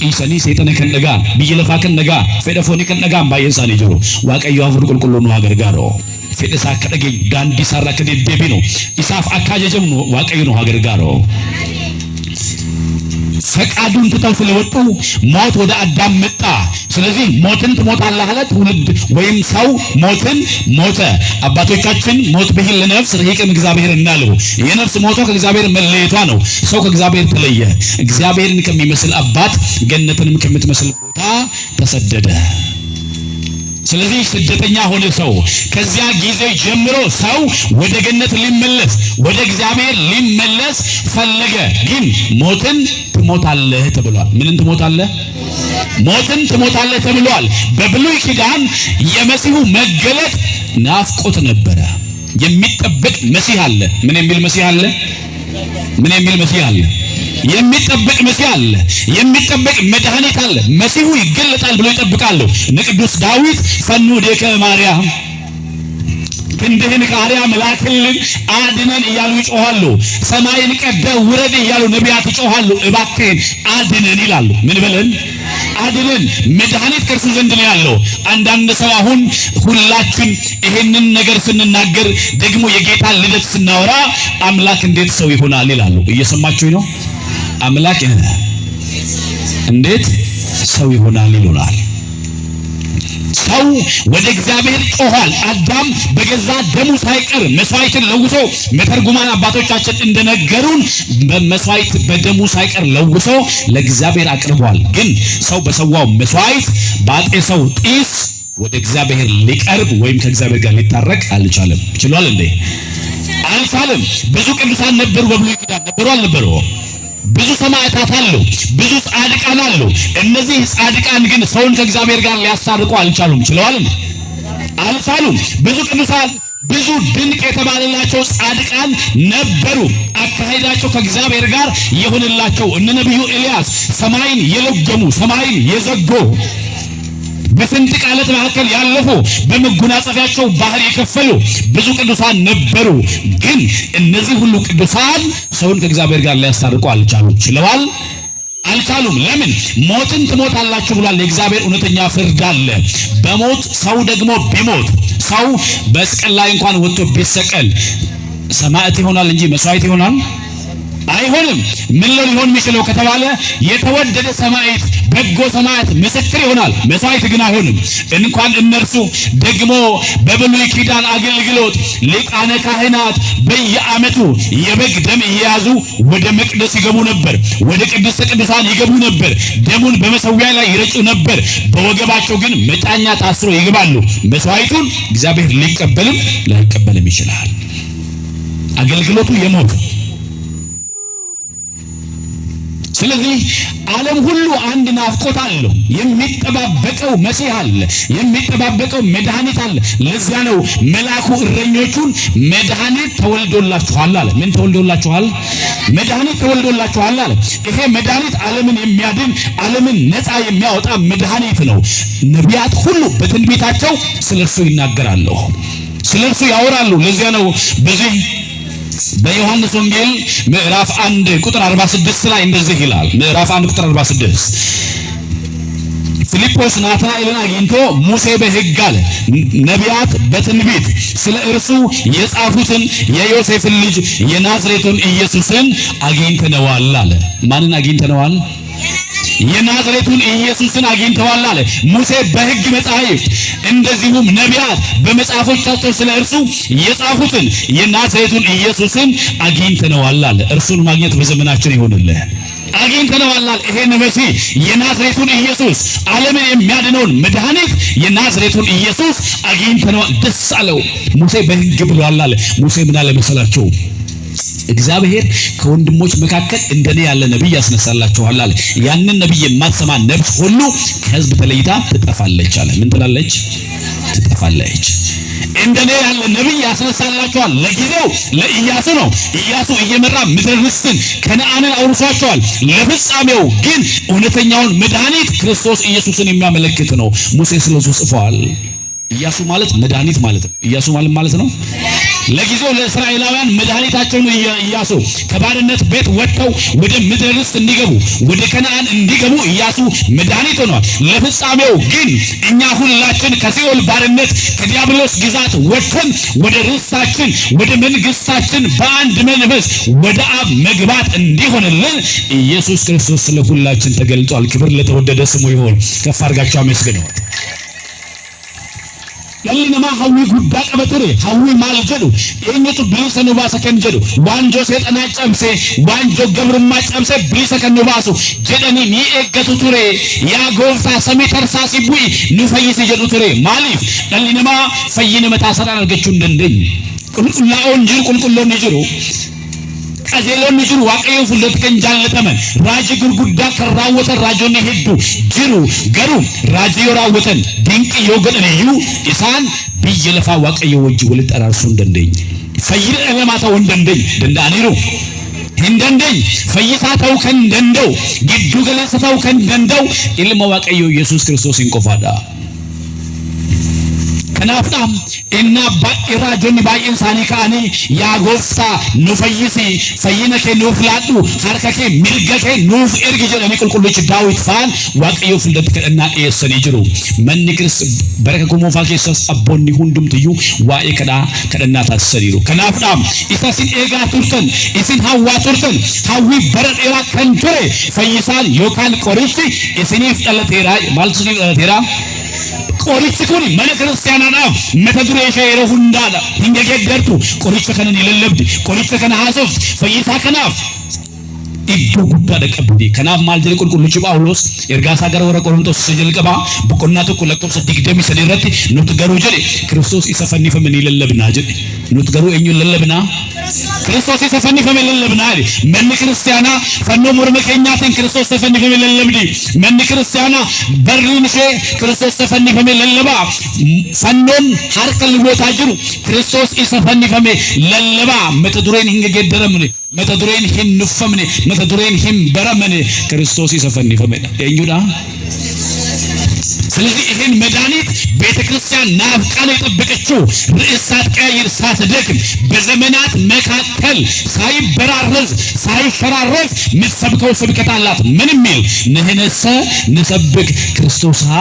ኢሰኒ ሰይጣን ከነጋ ቢየለፋ ከነጋ ፌደፎኒ ከነጋ ባየንሳኒ ጆሮ ዋቀዮ አፍር ቁልቁሉ ነው ሀገርጋሮ ፌደሳ ከደገ ዳንዲ ሳራ ከደቤ ነው ኢሳፍ አካጀጀም ነው ዋቀዮ ነው ሀገርጋሮ ፈቃዱን ትተው ስለወጡ ሞት ወደ አዳም መጣ። ስለዚህ ሞትን ትሞታለህ አለ ትውልድ ወይም ሰው ሞትን ሞተ። አባቶቻችን ሞት ብሂል ለነፍስ ረቂቅም እግዚአብሔር እናሉ። የነፍስ ሞቶ ከእግዚአብሔር መለየቷ ነው። ሰው ከእግዚአብሔር ተለየ። እግዚአብሔርን ከሚመስል አባት ገነትንም ከምትመስል ቦታ ተሰደደ። ስለዚህ ስደተኛ ሆነ ሰው። ከዚያ ጊዜ ጀምሮ ሰው ወደ ገነት ሊመለስ ወደ እግዚአብሔር ሊመለስ ፈለገ። ግን ሞትን ትሞታለህ ተብሏል። ምንን ትሞታለህ? ሞትን ትሞታለህ ተብሏል። በብሉይ ኪዳን የመሲሁ መገለጥ ናፍቆት ነበረ። የሚጠበቅ መሲህ አለ። ምን የሚል መሲህ አለ? ምን የሚል መሲህ አለ? የሚጠበቅ መሲህ አለ። የሚጠበቅ መድኃኒት አለ። መሲሁ ይገለጣል ብሎ ይጠብቃሉ። ቅዱስ ዳዊት ፈኑ ዴከ ማርያም ክንድህን ከአርያም ላክልን አድነን እያሉ ይጮኻሉ። ሰማይን ቀደህ ውረድ እያሉ ነቢያት ይጮኻሉ። እባክህን አድነን ይላሉ። ምን በለን? አድነን። መድኃኒት ከእርሱ ዘንድ ነው ያለው። አንዳንድ ሰው አሁን ሁላችን ይሄንን ነገር ስንናገር ደግሞ የጌታ ልደት ስናወራ አምላክ እንዴት ሰው ይሆናል ይላሉ። እየሰማችሁኝ ነው? አምላክ እንዴት ሰው ይሆናል ይሉናል። ሰው ወደ እግዚአብሔር ጮኋል። አዳም በገዛ ደሙ ሳይቀር መስዋዕትን ለውሶ መተርጉማን አባቶቻችን እንደነገሩን በመስዋዕት በደሙ ሳይቀር ለውሶ ለእግዚአብሔር አቅርቧል። ግን ሰው በሰዋው መስዋዕት ባጤሰው ጢስ ወደ እግዚአብሔር ሊቀርብ ወይም ከእግዚአብሔር ጋር ሊታረቅ አልቻለም። ችሏል እንዴ? አልቻለም። ብዙ ቅዱሳን ነበሩ፣ በብሉይ ኪዳን ነበሩ አልነበሩ? ብዙ ሰማዕታት አሉ፣ ብዙ ጻድቃን አሉ። እነዚህ ጻድቃን ግን ሰውን ከእግዚአብሔር ጋር ሊያሳርቁ አልቻሉም። ችለዋል? አልቻሉም። ብዙ ቅዱሳን ብዙ ድንቅ የተባለላቸው ጻድቃን ነበሩ። አካሄዳቸው ከእግዚአብሔር ጋር የሆነላቸው እነ ነቢዩ ኤልያስ ሰማይን የለገሙ ሰማይን የዘጎ በስንጥቅ ዓለት መካከል ያለፉ በመጎናጸፊያቸው ባህር የከፈሉ ብዙ ቅዱሳን ነበሩ። ግን እነዚህ ሁሉ ቅዱሳን ሰውን ከእግዚአብሔር ጋር ሊያስታርቁ አልቻሉም። ችለዋል? አልቻሉም። ለምን? ሞትን ትሞታላችሁ ብሏል። የእግዚአብሔር እውነተኛ ፍርድ አለ። በሞት ሰው ደግሞ ቢሞት ሰው በመስቀል ላይ እንኳን ወጥቶ ቢሰቀል ሰማዕት ይሆናል እንጂ መስዋዕት ይሆናል አይሆንም። ምን ሊሆን የሚችለው ከተባለ የተወደደ ሰማዕት በጎ ሰማዕት ምስክር ይሆናል። መስዋዕት ግን አይሆንም። እንኳን እነርሱ ደግሞ በብሉይ ኪዳን አገልግሎት ሊቃነ ካህናት በየዓመቱ የበግ ደም እየያዙ ወደ መቅደስ ይገቡ ነበር። ወደ ቅድስተ ቅዱሳን ይገቡ ነበር። ደሙን በመሠዊያ ላይ ይረጩ ነበር። በወገባቸው ግን መጫኛ ታስሮ ይገባሉ። መስዋዕቱን እግዚአብሔር ሊቀበልም ላይቀበልም ይችላል። አገልግሎቱ የሞት ስለዚህ ዓለም ሁሉ አንድ ናፍቆት አለው። የሚጠባበቀው መሲህ አለ። የሚጠባበቀው መድኃኒት አለ። ለዚያ ነው መልአኩ እረኞቹን መድኃኒት ተወልዶላችኋል አለ። ምን ተወልዶላችኋል? መድኃኒት ተወልዶላችኋል አለ። ይሄ መድኃኒት ዓለምን የሚያድን ዓለምን ነፃ የሚያወጣ መድኃኒት ነው። ነቢያት ሁሉ በትንቢታቸው ስለርሱ ይናገራሉ፣ ስለርሱ ያወራሉ። ለዚያ ነው በዚህ በዮሐንስ ወንጌል ምዕራፍ 1 ቁጥር 46 ላይ እንደዚህ ይላል። ምዕራፍ 1 ቁጥር 46 ፊልጶስ ናትናኤልን አግኝቶ ሙሴ በሕግ አለ ነቢያት በትንቢት ስለ እርሱ የጻፉትን የዮሴፍን ልጅ የናዝሬቱን ኢየሱስን አግኝተነዋል አለ። ማንን አግኝተነዋል? የናዝሬቱን ኢየሱስን አግኝተዋል አለ ሙሴ በሕግ መጻሕፍት፣ እንደዚሁም ነቢያት በመጽሐፎቻቸው ስለ እርሱ የጻፉትን የናዝሬቱን ኢየሱስን አግኝተነዋል አለ። እርሱን ማግኘት በዘመናችን ይሆንልህ። አግኝተነዋል አለ። ይሄን መሲህ የናዝሬቱን ኢየሱስ ዓለምን የሚያድነውን መድኃኒት የናዝሬቱን ኢየሱስ አግኝተነዋል። ደስ አለው። ሙሴ በሕግ ብሏል አለ። ሙሴ ምን አለ መሰላቸው? እግዚአብሔር ከወንድሞች መካከል እንደኔ ያለ ነብይ ያስነሳላችኋል አለ። ያንን ነብይ የማትሰማ ነፍስ ሁሉ ከሕዝብ ተለይታ ትጠፋለች አለ። ምን ትላለች? ትጠፋለች። እንደኔ ያለ ነብይ ያስነሳላችኋል። ለጊዜው ለኢያሱ ነው። ኢያሱ እየመራ ምድረ ርስትን ከነዓንን አውርሷቸዋል። ለፍጻሜው ግን እውነተኛውን መድኃኒት ክርስቶስ ኢየሱስን የሚያመለክት ነው። ሙሴ ስለሱ ጽፏል። ኢያሱ ማለት መድኃኒት ማለት ነው። ኢያሱ ማለት ነው ለጊዜው ለእስራኤላውያን መድኃኒታቸው ነው ኢያሱ። ከባርነት ቤት ወጥተው ወደ ምድረ ርስት እንዲገቡ ወደ ከነዓን እንዲገቡ ኢያሱ መድኃኒት ሆኗል። ለፍጻሜው ግን እኛ ሁላችን ከሲኦል ባርነት ከዲያብሎስ ግዛት ወጥተን ወደ ርስታችን ወደ መንግስታችን በአንድ መንፈስ ወደ አብ መግባት እንዲሆንልን ኢየሱስ ክርስቶስ ለሁላችን ተገልጧል። ክብር ለተወደደ ስሙ ይሁን። ከፍ አድርጋችሁ አመስግኑ። ያልነማ ሐዊ ጉዳ ቀበቱሬ ሐዊ ማልጀዱ የኛቱ ብሊሰ ኑባሰ ከንጀዱ ዋንጆ ሰይጣና ጨምሴ ዋንጆ ገብርማ ጨምሴ ብሊሰ ከኑባሱ ጀደኒ ኒኤገቱ ቱሬ ያ ጎፍታ ሰሚ ተርሳሲ ቡይ ኑፈይስ ጀዱ ቱሬ ማሊፍ ያልነማ ፈይነ መታሰራ አርገቹ እንደንደኝ ቁልቁላውን ጅር ቁልቁሎን ይጅሩ ቀዘሎን ይጅሩ ዋቀዩ ፍለት ከንጃለተመን ራጅ ጉርጉዳ ከራወተ ራጆን ሄዱ ጅሩ ገሩ ራጅ yoraawwatan dinqi yoo godhaniyu isaan biyya lafa waaqayyo wajji wal xaraarsu እንደንደኝ ፈይደ ለማታ ወንደንደኝ ደንዳኒሩ እንደንደኝ ፈይሳታው ከንደንደው ግዱ ገለሰታው ከንደንደው ኢልማ waaqayyo ኢየሱስ ክርስቶስ እንቆፋዳ ከናፍጣም እና ባኢራጆን ባኢንሳኒ ካኒ ያጎፍታ ኑፈይሲ ፈይነከ ኑፍላዱ ሐርከከ ሚርገከ ኑፍ ኤርግ ጀለኒ ቁልቁልች ዳዊት ፋን ዋቀዮ ፍልደት ከና ኤሰን ይጅሩ መንክርስ በረከኩ ሞፋኬሰስ አቦኒ ሁንዱምትዩ ዋኤ ከደና ታሰሪሩ ከናፍጣም ኢሳሲን ኤጋ ቱርተን ኢሲን ሐዋ ቱርተን ሐዊ በረጤራ ከንቱሬ ፈይሳን ዮካን ቆሪሲ ኢሲኒፍ ጠለቴራ ማልቱኒ ጠለቴራ ቆሪች ኩኒ ማነ ክርስቲያናና መተዱሬ ሸይሮ ሁንዳላ እንገገደርቱ ቆሪች ከነን ይለለብድ ቆሪች ከነ ሐሶፍ ፈይሳ ከናፍ ኢዱ ጉዳ ደቀብዲ ከናፍ ማልጀሪ ቁልቁልች ጳውሎስ ኤርጋሳ ገረ ወረ ቆሮንቶስ ሰጀልቀባ በቆናቱ ኩለቆስ ዲግደሚ ሰደረቲ ኑት ገሩ ጀሪ ክርስቶስ ይሰፈኒፈ ምን ይለለብና ጀሪ ኑት ገሩ እኙ ለለብና ክርስቶስ ይሰፈኒፈ ምን ይለለብና አሪ ምን ክርስቲያና ፈኖ ሙርመከኛትን ክርስቶስ ይሰፈኒፈ ምን ይለለብዲ ምን ክርስቲያና በርሊንሼ ክርስቶስ ይሰፈኒፈ ምን ይለለባ ፈኖን ሐርከል ቦታ ጅሩ ክርስቶስ ይሰፈኒፈ ምን ይለለባ መተዱሬን እንገገደረም መተዱሬን ህንፈምኔ መተዱሬን ህምበረመኔ ክርስቶስ ይሰፈኒፈመና እኙዳ ስለዚህ ይሄን መድኃኒት ቤተክርስቲያን ናፍቃን የጠበቀችው ርዕሳት ቀይር ሳትደክም በዘመናት መካከል ሳይበራረዝ ሳይሸራረፍ ምትሰብከው ስብከት አላት። ምን የሚል ነህነሰ ንሰብክ ክርስቶስሃ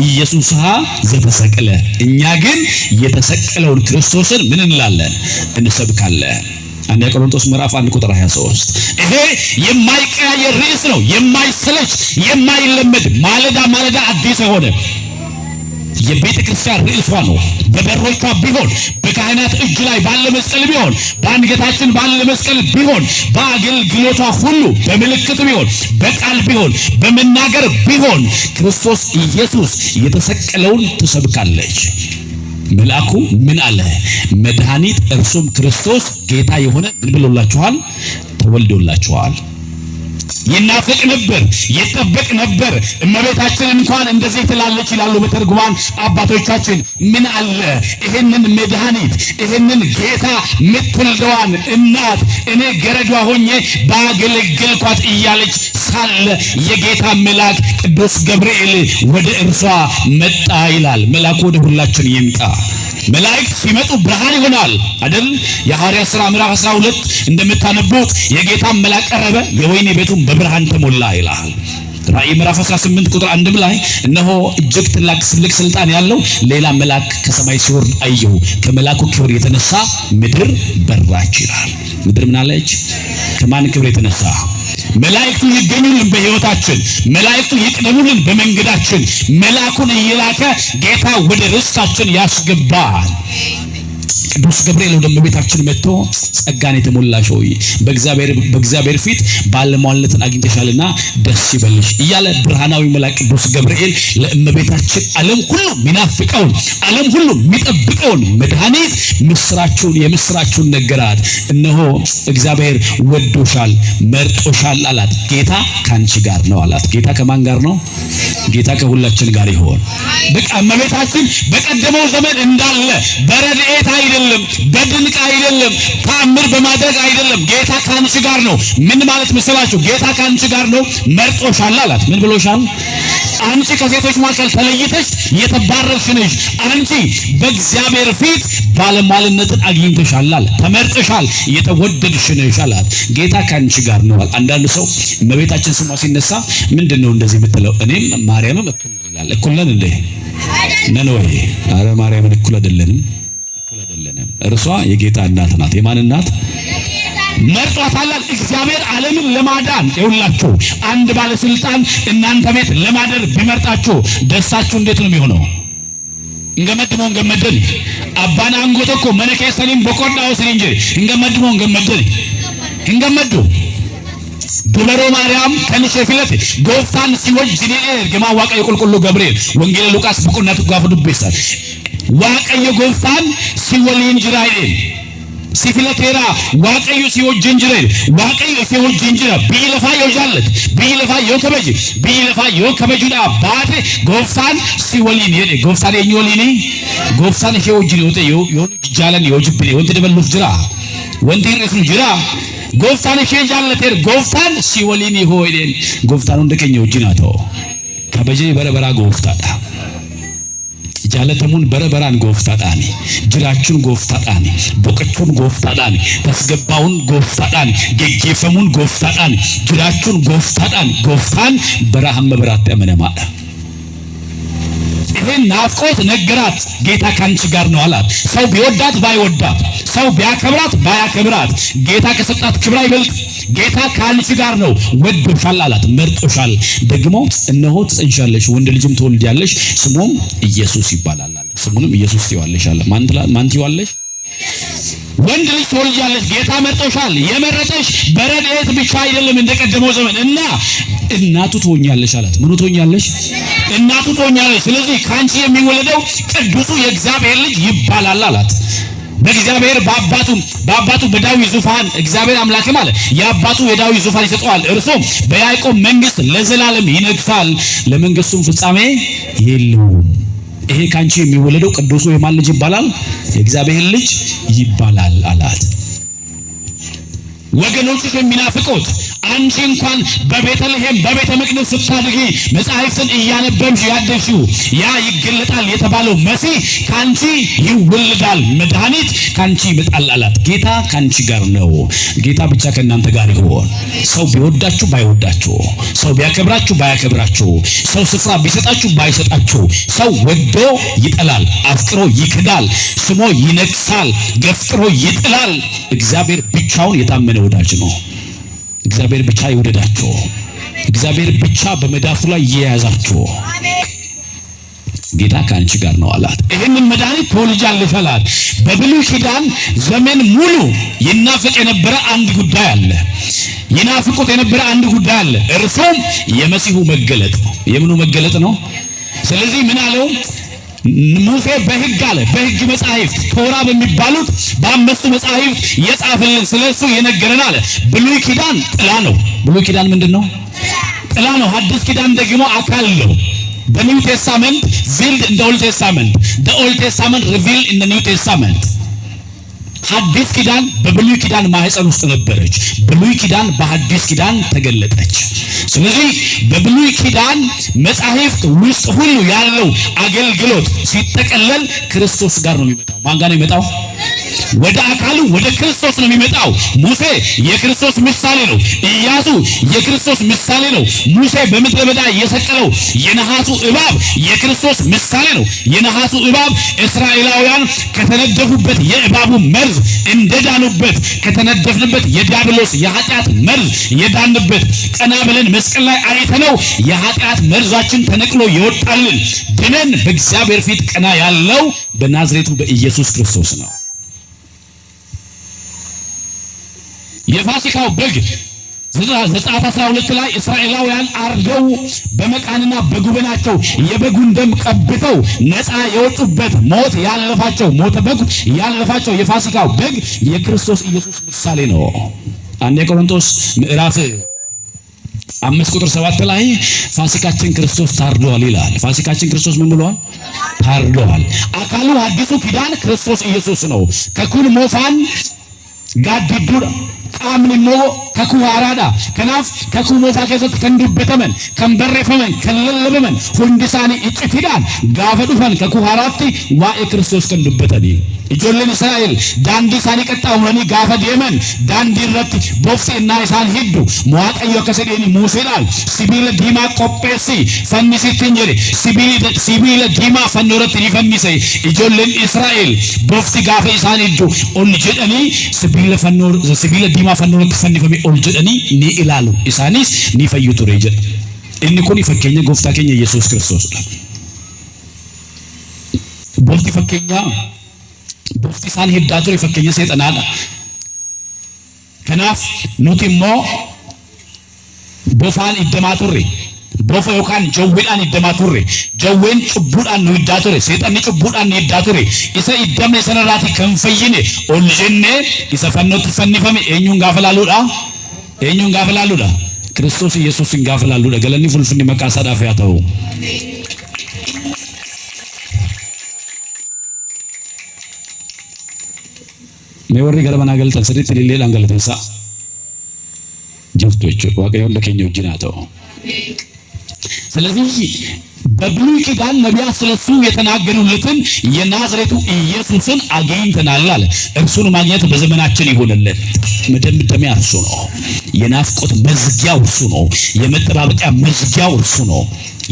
ኢየሱስሃ ዘተሰቀለ። እኛ ግን የተሰቀለውን ክርስቶስን ምን እንላለን? እንሰብካለን። አንደኛ ቆሮንቶስ ምዕራፍ 1 ቁጥር 23 ይሄ የማይቀያየር ርዕስ ነው። የማይሰለች የማይለመድ ማለዳ አዲስ የሆነ የቤተ ክርስቲያን ርዕሷ ነው። በበሮቿ ቢሆን በካህናት እጅ ላይ ባለ መስቀል ቢሆን በአንገታችን ባለ መስቀል ቢሆን በአገልግሎቷ ሁሉ በምልክት ቢሆን በቃል ቢሆን በመናገር ቢሆን ክርስቶስ ኢየሱስ የተሰቀለውን ትሰብካለች። መልአኩ ምን አለ? መድኃኒት እርሱም ክርስቶስ ጌታ የሆነ ምን ብሎላችኋል? ተወልዶላችኋል። ይናፍቅ ነበር፣ ይጠበቅ ነበር። እመቤታችን እንኳን እንደዚህ ትላለች ይላሉ በተርጉማን አባቶቻችን። ምን አለ? ይሄንን መድኃኒት ይሄንን ጌታ ምትወልደዋን እናት እኔ ገረዷ ሆኜ ባገለገልኳት እያለች ሳለ የጌታ መልአክ ቅዱስ ገብርኤል ወደ እርሷ መጣ ይላል። መልአኩ ወደ ሁላችን ይምጣ። መላእክት ሲመጡ ብርሃን ይሆናል አይደል? የሐዋርያት ሥራ ምዕራፍ 12 እንደምታነቡት የጌታ መልአክ ቀረበ፣ የወይኔ ቤቱን በብርሃን ተሞላ ይላል። ራእይ ምዕራፍ 18 ቁጥር 1 ላይ እነሆ እጅግ ትልቅ ስልጣን ያለው ሌላ መልአክ ከሰማይ ሲወርድ አየሁ፣ ከመልአኩ ክብር የተነሳ ምድር በራች ይላል። ምድር ምን አለች? ከማን ክብር የተነሳ? መላእክቱ ይገኙልን በሕይወታችን፣ መላእክቱ ይቅደሙልን በመንገዳችን። መልአኩን እየላከ ጌታ ወደ ርስታችን ያስገባል። ቅዱስ ገብርኤል ወደ እመቤታችን መጥቶ ጸጋን የተሞላሽ ሆይ በእግዚአብሔር ፊት ባለሟልነትን አግኝተሻልና ደስ ይበልሽ እያለ ብርሃናዊ መልአክ ቅዱስ ገብርኤል ለእመቤታችን ዓለም ሁሉ ሚናፍቀውን ዓለም ሁሉ የሚጠብቀውን መድኃኒት የምስራችሁን ነገራት። እነሆ እግዚአብሔር ወዶሻል መርጦሻል አላት። ጌታ ካንቺ ጋር ነው አላት። ጌታ ከማን ጋር ነው? ጌታ ከሁላችን ጋር ይሆን። በቃ እመቤታችን በቀደመው ዘመን እንዳለ በረድኤት አይደለም፣ በድንቅ አይደለም፣ ተአምር በማድረግ አይደለም። ጌታ ካንቺ ጋር ነው። ምን ማለት መሰላችሁ? ጌታ ካንቺ ጋር ነው፣ መርጦሻል አላት። ምን ብሎሻል? አንቺ ከሴቶች መካከል ተለይተሽ የተባረክሽ ነሽ። አንቺ በእግዚአብሔር ፊት ባለሟልነትን አግኝተሻል አለ። ተመርጠሻል፣ የተወደድሽ ነሽ አላት። ጌታ ካንቺ ጋር ነው አለ። አንዳንድ ሰው እመቤታችን ስሟ ሲነሳ ምንድነው እንደዚህ የምትለው? እኔም ማርያምም እኩል ይላል። እኩል ነን እንዴ? ነን ወይ? አረ ማርያምን እኩል አይደለንም፣ እኩል አይደለንም። እርሷ የጌታ እናት ናት። የማን እናት? መርጧታል። እግዚአብሔር ዓለምን ለማዳን ይውላችሁ አንድ ባለስልጣን እናንተ ቤት ለማደር ቢመርጣችሁ ደስታችሁ እንዴት ነው የሚሆነው? እንገመድሞ እንገመደል አባና አንጎተኮ መነከ ሰሊም በቆዳው ሲንጀ እንገመድሞ እንገመደል እንገመዱ ዱበሮ ማርያም ከንሽ ፊለት ጎፍታን ሲወጅኔ ገማ ዋቀ የቁልቁሉ ገብርኤል ወንጌል ሉቃስ በቁናቱ ጋፍ ዱቤሳ ዋቀ የጎፍታን ሲወሊን ጅራይል ሲፊለቴራ ዋቀዩ ሲወጅንጅረ ዋቀዩ ሲወጅንጅረ ቢለፋ ይወጃለት ቢለፋ ይወከበጅ ቢለፋ ይወከበጁዳ ባቴ ጎፍታን ሲወሊን የኔ ጎፍታን የኞሊኒ ጎፍታን ሲወጅን ይወተ ይወኑ ጃለን ይወጅብኝ ወንት ደበሉፍ ጅራ ወንት ይረሱ ጅራ ጎፍታን ሲጃለቴር ጎፍታን ሲወሊን ይሆይደን ጎፍታን እንደቀኝ ይወጅናቶ ከበጀ በረበራ ጎፍታዳ ጃለተሙን በረበራን ጎፍታዳኒ ጅራቹን ጎፍታዳኒ ቦቀቹን ጎፍታዳኒ ተስገባውን ጎፍታዳኒ ገጌፈሙን ጎፍታዳኒ ጅራቹን ጎፍታዳኒ ጎፍታን በራህም መብራት ያመነማ ይሄን ናፍቆት ነገራት። ጌታ ካንቺ ጋር ነው አላት። ሰው ቢወዳት ባይወዳት፣ ሰው ቢያከብራት ባያከብራት ጌታ ከሰጣት ክብር አይበልጥ። ጌታ ካንቺ ጋር ነው፣ ወዶሻል አላት፣ መርጦሻል። ደግሞ እነሆ ትጸንሻለሽ፣ ወንድ ልጅም ትወልጃለሽ፣ ስሙም ኢየሱስ ይባላል አለ። ስሙንም ኢየሱስ ትይዋለሽ አለ። ማን ትይዋለሽ? ወንድ ልጅ ትወልጃለሽ። ጌታ መርጦሻል። የመረጠሽ በረድኤት ብቻ አይደለም እንደቀደመው ዘመን እና እናቱ ትሆኛለሽ አላት። ምኑ ትሆኛለሽ? እናቱ ትሆኛለሽ። ስለዚህ ካንቺ የሚወለደው ቅዱሱ የእግዚአብሔር ልጅ ይባላል አላት። በእግዚአብሔር በአባቱ በዳዊት ዙፋን እግዚአብሔር አምላክ ማለት የአባቱ የዳዊት ዙፋን ይሰጠዋል። እርሱም በያዕቆብ መንግስት ለዘላለም ይነግሳል፣ ለመንግስቱም ፍጻሜ የለውም። ይሄ ካንቺ የሚወለደው ቅዱሱ የማን ልጅ ይባላል? የእግዚአብሔር ልጅ ይባላል አላት። ወገኖችሽ የሚናፍቁት አንቺ እንኳን በቤተልሔም በቤተ መቅደስ ስታድጊ መጽሐፍትን እያነበብሽ ያደግሽው ያ ይገለጣል የተባለው መሲህ ካንቺ ይወለዳል፣ መድኃኒት ካንቺ ይመጣል አላት። ጌታ ካንቺ ጋር ነው። ጌታ ብቻ ከእናንተ ጋር ይሆን። ሰው ቢወዳችሁ ባይወዳችሁ፣ ሰው ቢያከብራችሁ ባያከብራችሁ፣ ሰው ስፍራ ቢሰጣችሁ ባይሰጣችሁ፣ ሰው ወዶ ይጠላል፣ አፍቅሮ ይክዳል፣ ስሞ ይነግሳል፣ ገፍጥሮ ይጥላል። እግዚአብሔር ብቻውን የታመነ ወዳጅ ነው። እግዚአብሔር ብቻ ይወደዳችሁ። እግዚአብሔር ብቻ በመዳፉ ላይ ይያዛችሁ። ጌታ ካንቺ ጋር ነው አላት። ይሄንን መድኃኒት ትወልጃለሽ አላት። በብሉይ ኪዳን ዘመን ሙሉ ይናፍቅ የነበረ አንድ ጉዳይ አለ። ይናፍቁት የነበረ አንድ ጉዳይ አለ። እርሱም የመሲሁ መገለጥ ነው። የምኑ መገለጥ ነው? ስለዚህ ምን አለው ሙሴ? በሕግ አለ፣ በሕግ መጻሕፍት ቶራ በሚባሉት በአምስቱ መጻሕፍት የጻፈልን ስለሱ የነገረን አለ። ብሉይ ኪዳን ጥላ ነው። ብሉይ ኪዳን ምንድነው? ጥላ ነው። ሐዲስ ኪዳን ደግሞ አካል ነው። The New Testament revealed in the Old Testament. The Old Testament revealed in the New Testament. ሐዲስ ኪዳን በብሉይ ኪዳን ማህፀን ውስጥ ነበረች። ብሉይ ኪዳን በሐዲስ ኪዳን ተገለጠች። ስለዚህ በብሉይ ኪዳን መጻሕፍት ውስጥ ሁሉ ያለው አገልግሎት ሲጠቀለል ክርስቶስ ጋር ነው የሚመጣው። ማን ጋር ነው የሚመጣው? ወደ አካሉ ወደ ክርስቶስ ነው የሚመጣው። ሙሴ የክርስቶስ ምሳሌ ነው። ኢያሱ የክርስቶስ ምሳሌ ነው። ሙሴ በምድረ በዳ የሰቀለው የነሐሱ እባብ የክርስቶስ ምሳሌ ነው። የነሐሱ እባብ እስራኤላውያን ከተነደፉበት የእባቡ መርዝ እንደዳኑበት፣ ከተነደፍንበት የዲያብሎስ የኃጢአት መርዝ የዳንበት፣ ቀና ብለን መስቀል ላይ አይተነው የኃጢአት መርዛችን ተነቅሎ ይወጣልን ድነን በእግዚአብሔር ፊት ቀና ያለው በናዝሬቱ በኢየሱስ ክርስቶስ ነው። የፋሲካው በግ ዘጸአት 12 ላይ እስራኤላውያን አርደው በመቃንና በጉበናቸው የበጉን ደም ቀብተው ነፃ የወጡበት ሞት ያለፋቸው ሞተ በግ ያለፋቸው የፋሲካው በግ የክርስቶስ ኢየሱስ ምሳሌ ነው። አንደኛ ቆሮንቶስ ምዕራፍ 5:7 ላይ ፋሲካችን ክርስቶስ ታርዷል ይላል። ፋሲካችን ክርስቶስ ምን ብሏል? ታርዷል። አካሉ አዲሱ ኪዳን ክርስቶስ ኢየሱስ ነው። ከኩል ሞፋን ጋዲዱር ቃምንሞ ከኩሃራዳ ከናፍ ከኩሞታ ከሰት ከንዱበተመን ከንበረፈመን ከለለበመን ሁንዲሳኒ እጭፊዳን ጋፈዱፈን ከኩሃራቲ ዋኤ ክርስቶስ ከንዱበተኒ ijoolleen Israa'el daandii isaanii qaxxaamuranii gaafa deeman daandii irratti bofseen isaan hiddu Waaqayyo akka jedheen Museedhaan sibiila diimaa qopheessi fannisitti hin jedhe sibiila diimaa fannoo irratti ni fannise ijoolleen Israa'el bofti gaafa isaan hiddu ol jedhanii sibiila diimaa fannoo irratti fannifame ol jedhanii ni ilaalu isaanis ni fayyu ture jedha inni kun fakkeenya gooftaa keenya Yesuus Kiristoosudha bofti fakkeenya bofti isaan hiddaa ture fakkeenya seexanaadha kanaaf nuti immoo bofaan iddamaa turre bofa yookaan jawweedhaan iddamaa turre jawween cubbuudhaan nu hiddaa ture seexanni cubbuudhaan nu hiddaa ture isa iddamne sanarraati kan fayyine ol jennee isa fannootti fannifame eenyuun gaafa laaluudha Kiristoos Yesuusin gaafa laaluudha galanni fulfinni maqaa isaadhaaf haa ta'u mee warri gara manaa galtan sirriitti ililleedhaan galateessaa jirtu jechuudha waaqayyo hunda keenya wajjin haa ta'u ስለዚህ በብሉይ ኪዳን ነቢያት ስለሱ የተናገሩለትን የናዝሬቱ ኢየሱስን አግኝተናል አለ እርሱን ማግኘት በዘመናችን ይሆንልን መደምደሚያ እርሱ ነው የናፍቆት መዝጊያው እርሱ ነው የመጠባበቂያ መዝጊያው እርሱ ነው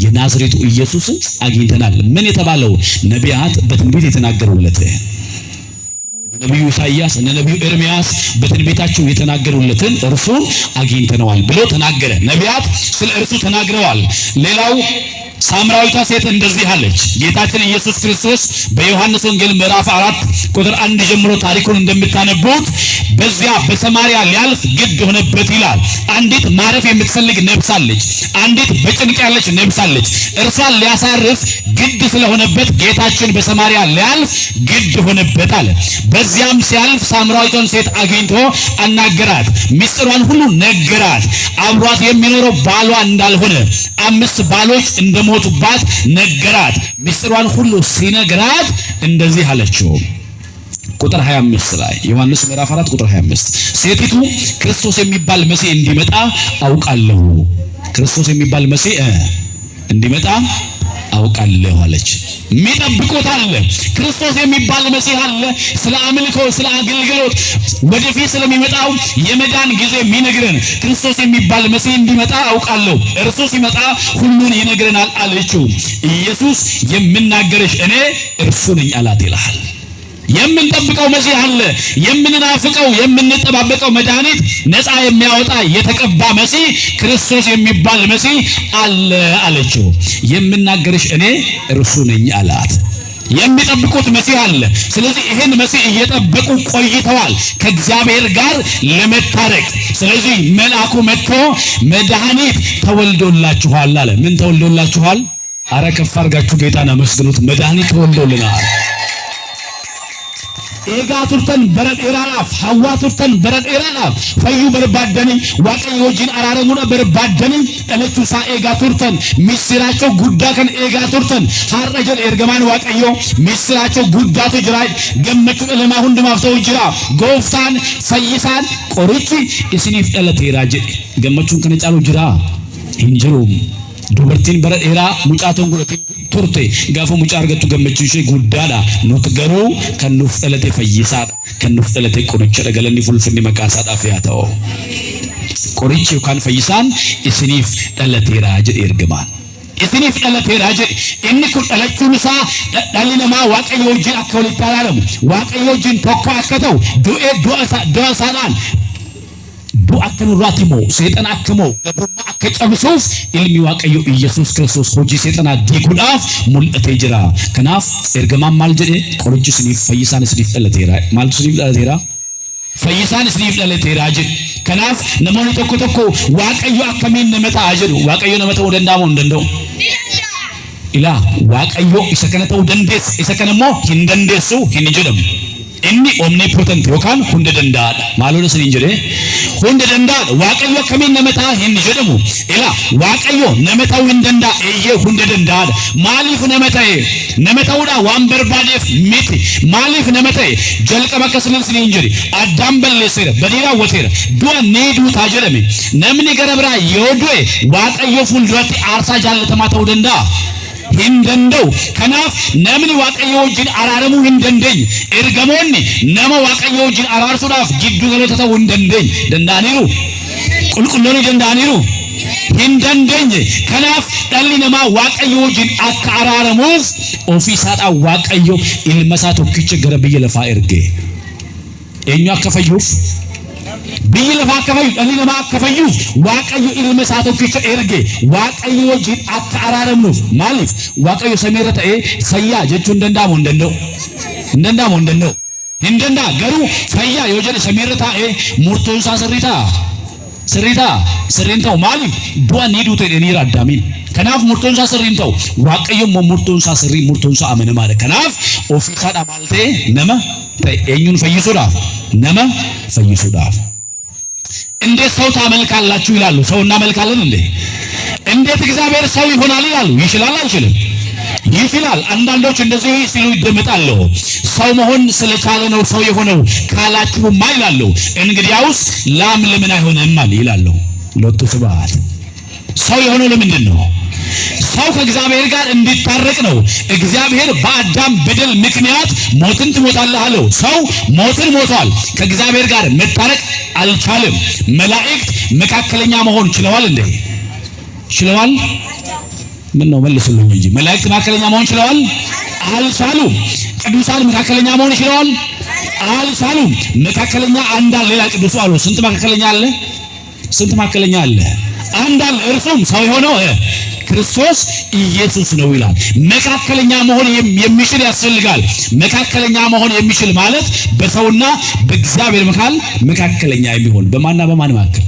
የናዝሬቱ ኢየሱስን አግኝተናል ምን የተባለው ነቢያት በትንቢት የተናገሩለት ነብዩ ኢሳይያስ እና ነብዩ ኤርሚያስ በትንቢታቸው የተናገሩለትን እርሱን አግኝተናል ብሎ ተናገረ ነቢያት ስለ እርሱ ተናግረዋል ሌላው ሳምራዊቷ ሴት እንደዚህ አለች ጌታችን ኢየሱስ ክርስቶስ በዮሐንስ ወንጌል ምዕራፍ 4 ቁጥር 1 ጀምሮ ታሪኩን እንደምታነቡት በዚያ በሰማሪያ ሊያልፍ ግድ ሆነበት ይላል አንዲት ማረፍ የምትፈልግ ነፍስ አለች አንዲት በጭንቅ ያለች ነፍስ አለች እርሷን ሊያሳርፍ ግድ ስለሆነበት ጌታችን በሰማሪያ ሊያልፍ ግድ ሆነበት አለ በዚያም ሲያልፍ ሳምራዊቷን ሴት አግኝቶ አናገራት ሚስጥሯን ሁሉ ነገራት አብሯት የሚኖረው ባሏ እንዳልሆነ 5 ባሎች እንደሞቱባት ነገራት ሚስጥሯን ሁሉ ሲነግራት እንደዚህ አለችው ቁጥር 25 ላይ ዮሐንስ ምዕራፍ 4 ቁጥር 25 ሴቲቱ ክርስቶስ የሚባል መሲህ እንዲመጣ አውቃለሁ ክርስቶስ የሚባል መሲህ እንዲመጣ አውቃለሁ አለች ሚጠብቁት አለ ክርስቶስ የሚባል መሲህ አለ ስለ አምልኮ ስለ አገልግሎት ወደፊት ስለሚመጣው የመዳን ጊዜ የሚነግረን ክርስቶስ የሚባል መሲህ እንዲመጣ አውቃለሁ እርሱ ሲመጣ ሁሉን ይነግረናል አለችው ኢየሱስ የምናገርሽ እኔ እርሱ ነኝ አላት ይላል የምንጠብቀው መሲህ አለ የምንናፍቀው የምንጠባበቀው መድኃኒት ነፃ የሚያወጣ የተቀባ መሲህ ክርስቶስ የሚባል መሲህ አለ አለችው የምናገርሽ እኔ እርሱ ነኝ አላት የሚጠብቁት መሲህ አለ ስለዚህ ይሄን መሲህ እየጠበቁ ቆይተዋል ከእግዚአብሔር ጋር ለመታረቅ ስለዚህ መልአኩ መጥቶ መድኃኒት ተወልዶላችኋል አለ ምን ተወልዶላችኋል አረ ከፍ አድርጋችሁ ጌታን አመስግኑት መድኃኒት ተወልዶልናል ኤጋ ቱርተን በረዴራፍ ሐዋ ቱርተን በረዴራፍ ፈዩ በርባደኒ ዋቀዮ ጂን አራረሙና በርባደኒ እለቱሳ ኤጋ ቱርተን ሚስራቸው ጉዳከን ኤጋ ቱርተን ሐረጀን ኤርገማን ዋቀዮ ሚስራቸው ጉዳቱ ጅራይ ገመቹ ለማ ሁንድማፍተው ጅራ ጎፍታን ፈይሳን ቆርጪ እስኒፍ ጠለቴራጀ ገመቹን ከነጫሉ ጅራ እንጅሩም ዱበርቲን በረዴራ ሙጫቶን ጉረቲ ቱርቴ ጋፎ ሙጫ አርገቱ ገመቹሽ ጉዳዳ ኑት ገሩ ከኑፍ ጠለቴ ፈይሳ ከኑፍ ጠለቴ ቆርጪ ደገለኒ ፉልፍኒ መቃሳ ጣፊያታው ቆርጪ ካን ፈይሳን እስኒፍ ጠለቴራጀ ኤርገማን እስኒፍ ጠለቴራጀ እንኩ ጠለቹንሳ ዳሊነማ ዋቀዮ ጂን አከውሊታላለም ዋቀዮ ጂን ቶካ አከተው ዱኤ ዱአሳናን ዱአከኑ ራቲሞ ሰይጣን አከሞ ገዱማ አከጨብሶስ ኢልሚ ዋቀዮ ኢየሱስ ክርስቶስ ሆጂ ሰይጣን ዲኩዳፍ ሙልእቴ ጅራ ከናፍ ኤርገማን ማልጀ ቆርጂ ስኒፍ ፈይሳን ስኒፍ ጠለቴራ ማልቱ ስኒፍ ጠለቴራ ፈይሳን ስኒፍ ጠለቴራ ጅ ከናፍ ነሞኒ ቶኮ ቶኮ ዋቀዮ አከሚን ነመጣ አጀዱ ዋቀዮ ነመጣ ወደንዳሞ እንደንደው ኢላ ዋቀዮ ኢሰከነተው ደንዴስ ኢሰከነሞ ሂንደንዴሱ ሂንጀደም inni omnipotent yookaan hunda danda'aadha. Maaloo sin injire hunda danda'aadha. Waaqayyo akkamiin nama ta'a hin jedhamu. Ila waaqayyo nama ta'uu hin danda'a eeyyee hunda danda'aadha. Maaliif nama ta'e? Nama ta'uudha waan barbaadeef miti. Maaliif nama ta'e? Jalqaba akkasumas sin injire Addaam balleesseera badii raawwateera du'a ni duutaa jedhame. Namni gara biraa yoo du'e waaqayyo fuulduratti aarsaa jaallatamaa ta'uu danda'a? hin danda'u. Kanaaf namni waaqayyo wajjin araaramuu hin dandeenye. Ergamoonni nama waaqayyo wajjin araarsuudhaaf giddu galoota ta'uu hin dandeenye. Danda'aniiru? Qulqulloonni danda'aniiru? hin dandeenye. Kanaaf dhalli namaa waaqayyo wajjin akka araaramuuf ofii isaadhaan waaqayyo ilma isaa tokkicha gara biyya lafaa erge. Eenyu akka fayyuuf? Biyyi lafaa akka fayyu, dhalli namaa akka fayyuuf waaqayyo ilma isaa tokkicha erge. Waaqayyo wajjin akka araaramnuuf. Maaliif? Waaqayyo samiirra ta'ee fayyaa jechuun danda'amu hin danda'u? Hin danda'amu hin danda'u? Hin danda'a. Garuu fayyaa yoo jedhe samiirra taa'ee murtoon isaa sirrii ta'a? Sirrii ta'a? Sirriin ta'u maaliif? Du'a ni duute jedhaniira Addaamiin. Kanaaf murtoon isaa sirriin ta'u. Waaqayyo immoo murtoon isaa sirrii, murtoon isaa amanamaadha. Kanaaf ofii isaadhaa maal ta'e nama ta'e eenyuun fayyisuudhaaf? Nama fayyisuudhaaf. እንዴት ሰው ታመልካላችሁ ይላሉ። ሰው እናመልካለን እንዴ? እንዴት እግዚአብሔር ሰው ይሆናል ይላሉ። ይችላል አይችልም? ይችላል። አንዳንዶች እንደዚህ ሲሉ ይደመጣሉ። ሰው መሆን ስለቻለ ነው ሰው የሆነው ካላችሁማ ይላሉ። እንግዲያውስ ላም ለምን አይሆንም ይላሉ። ሎቱ ስብሐት። ሰው የሆነው ለምንድን ነው? ሰው ከእግዚአብሔር ጋር እንዲታረቅ ነው። እግዚአብሔር በአዳም በደል ምክንያት ሞትን ትሞታለህ አለው። ሰው ሞትን ሞቷል። ከእግዚአብሔር ጋር መታረቅ አልቻለም። መላእክት መካከለኛ መሆን ችለዋል እንዴ? ችለዋል? ምን ነው መልሱልኝ እንጂ መላእክት መካከለኛ መሆን ችለዋል? አልቻሉም። ቅዱሳን መካከለኛ መሆን ችለዋል? አልቻሉም። መካከለኛ አንድ አለ። ሌላ ቅዱስ አሉ። ስንት መካከለኛ አለ? ስንት መካከለኛ አለ? አንድ አለ። እርሱም ሰው የሆነው ክርስቶስ ኢየሱስ ነው ይላል። መካከለኛ መሆን የሚችል ያስፈልጋል። መካከለኛ መሆን የሚችል ማለት በሰውና በእግዚአብሔር መካከለኛ የሚሆን በማንና በማን መካከል?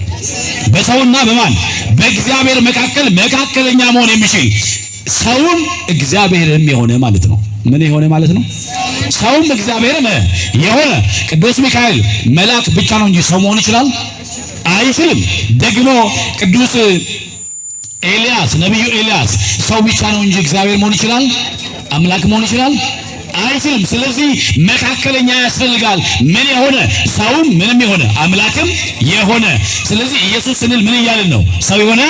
በሰውና በማን? በእግዚአብሔር መካከል መካከለኛ መሆን የሚችል ሰውም እግዚአብሔርም የሆነ ማለት ነው። ምን የሆነ ማለት ነው? ሰውም እግዚአብሔርም የሆነ ቅዱስ ሚካኤል መልአክ ብቻ ነው እንጂ ሰው መሆን ይችላል? አይችልም። ደግሞ ቅዱስ ኤልያስ ነብዩ ኤልያስ ሰው ብቻ ነው እንጂ እግዚአብሔር መሆን ይችላል? አምላክ መሆን ይችላል? አይችልም። ስለዚህ መካከለኛ ያስፈልጋል። ምን የሆነ ሰውም ምንም የሆነ አምላክም የሆነ። ስለዚህ ኢየሱስ ስንል ምን እያልን ነው? ሰው የሆነ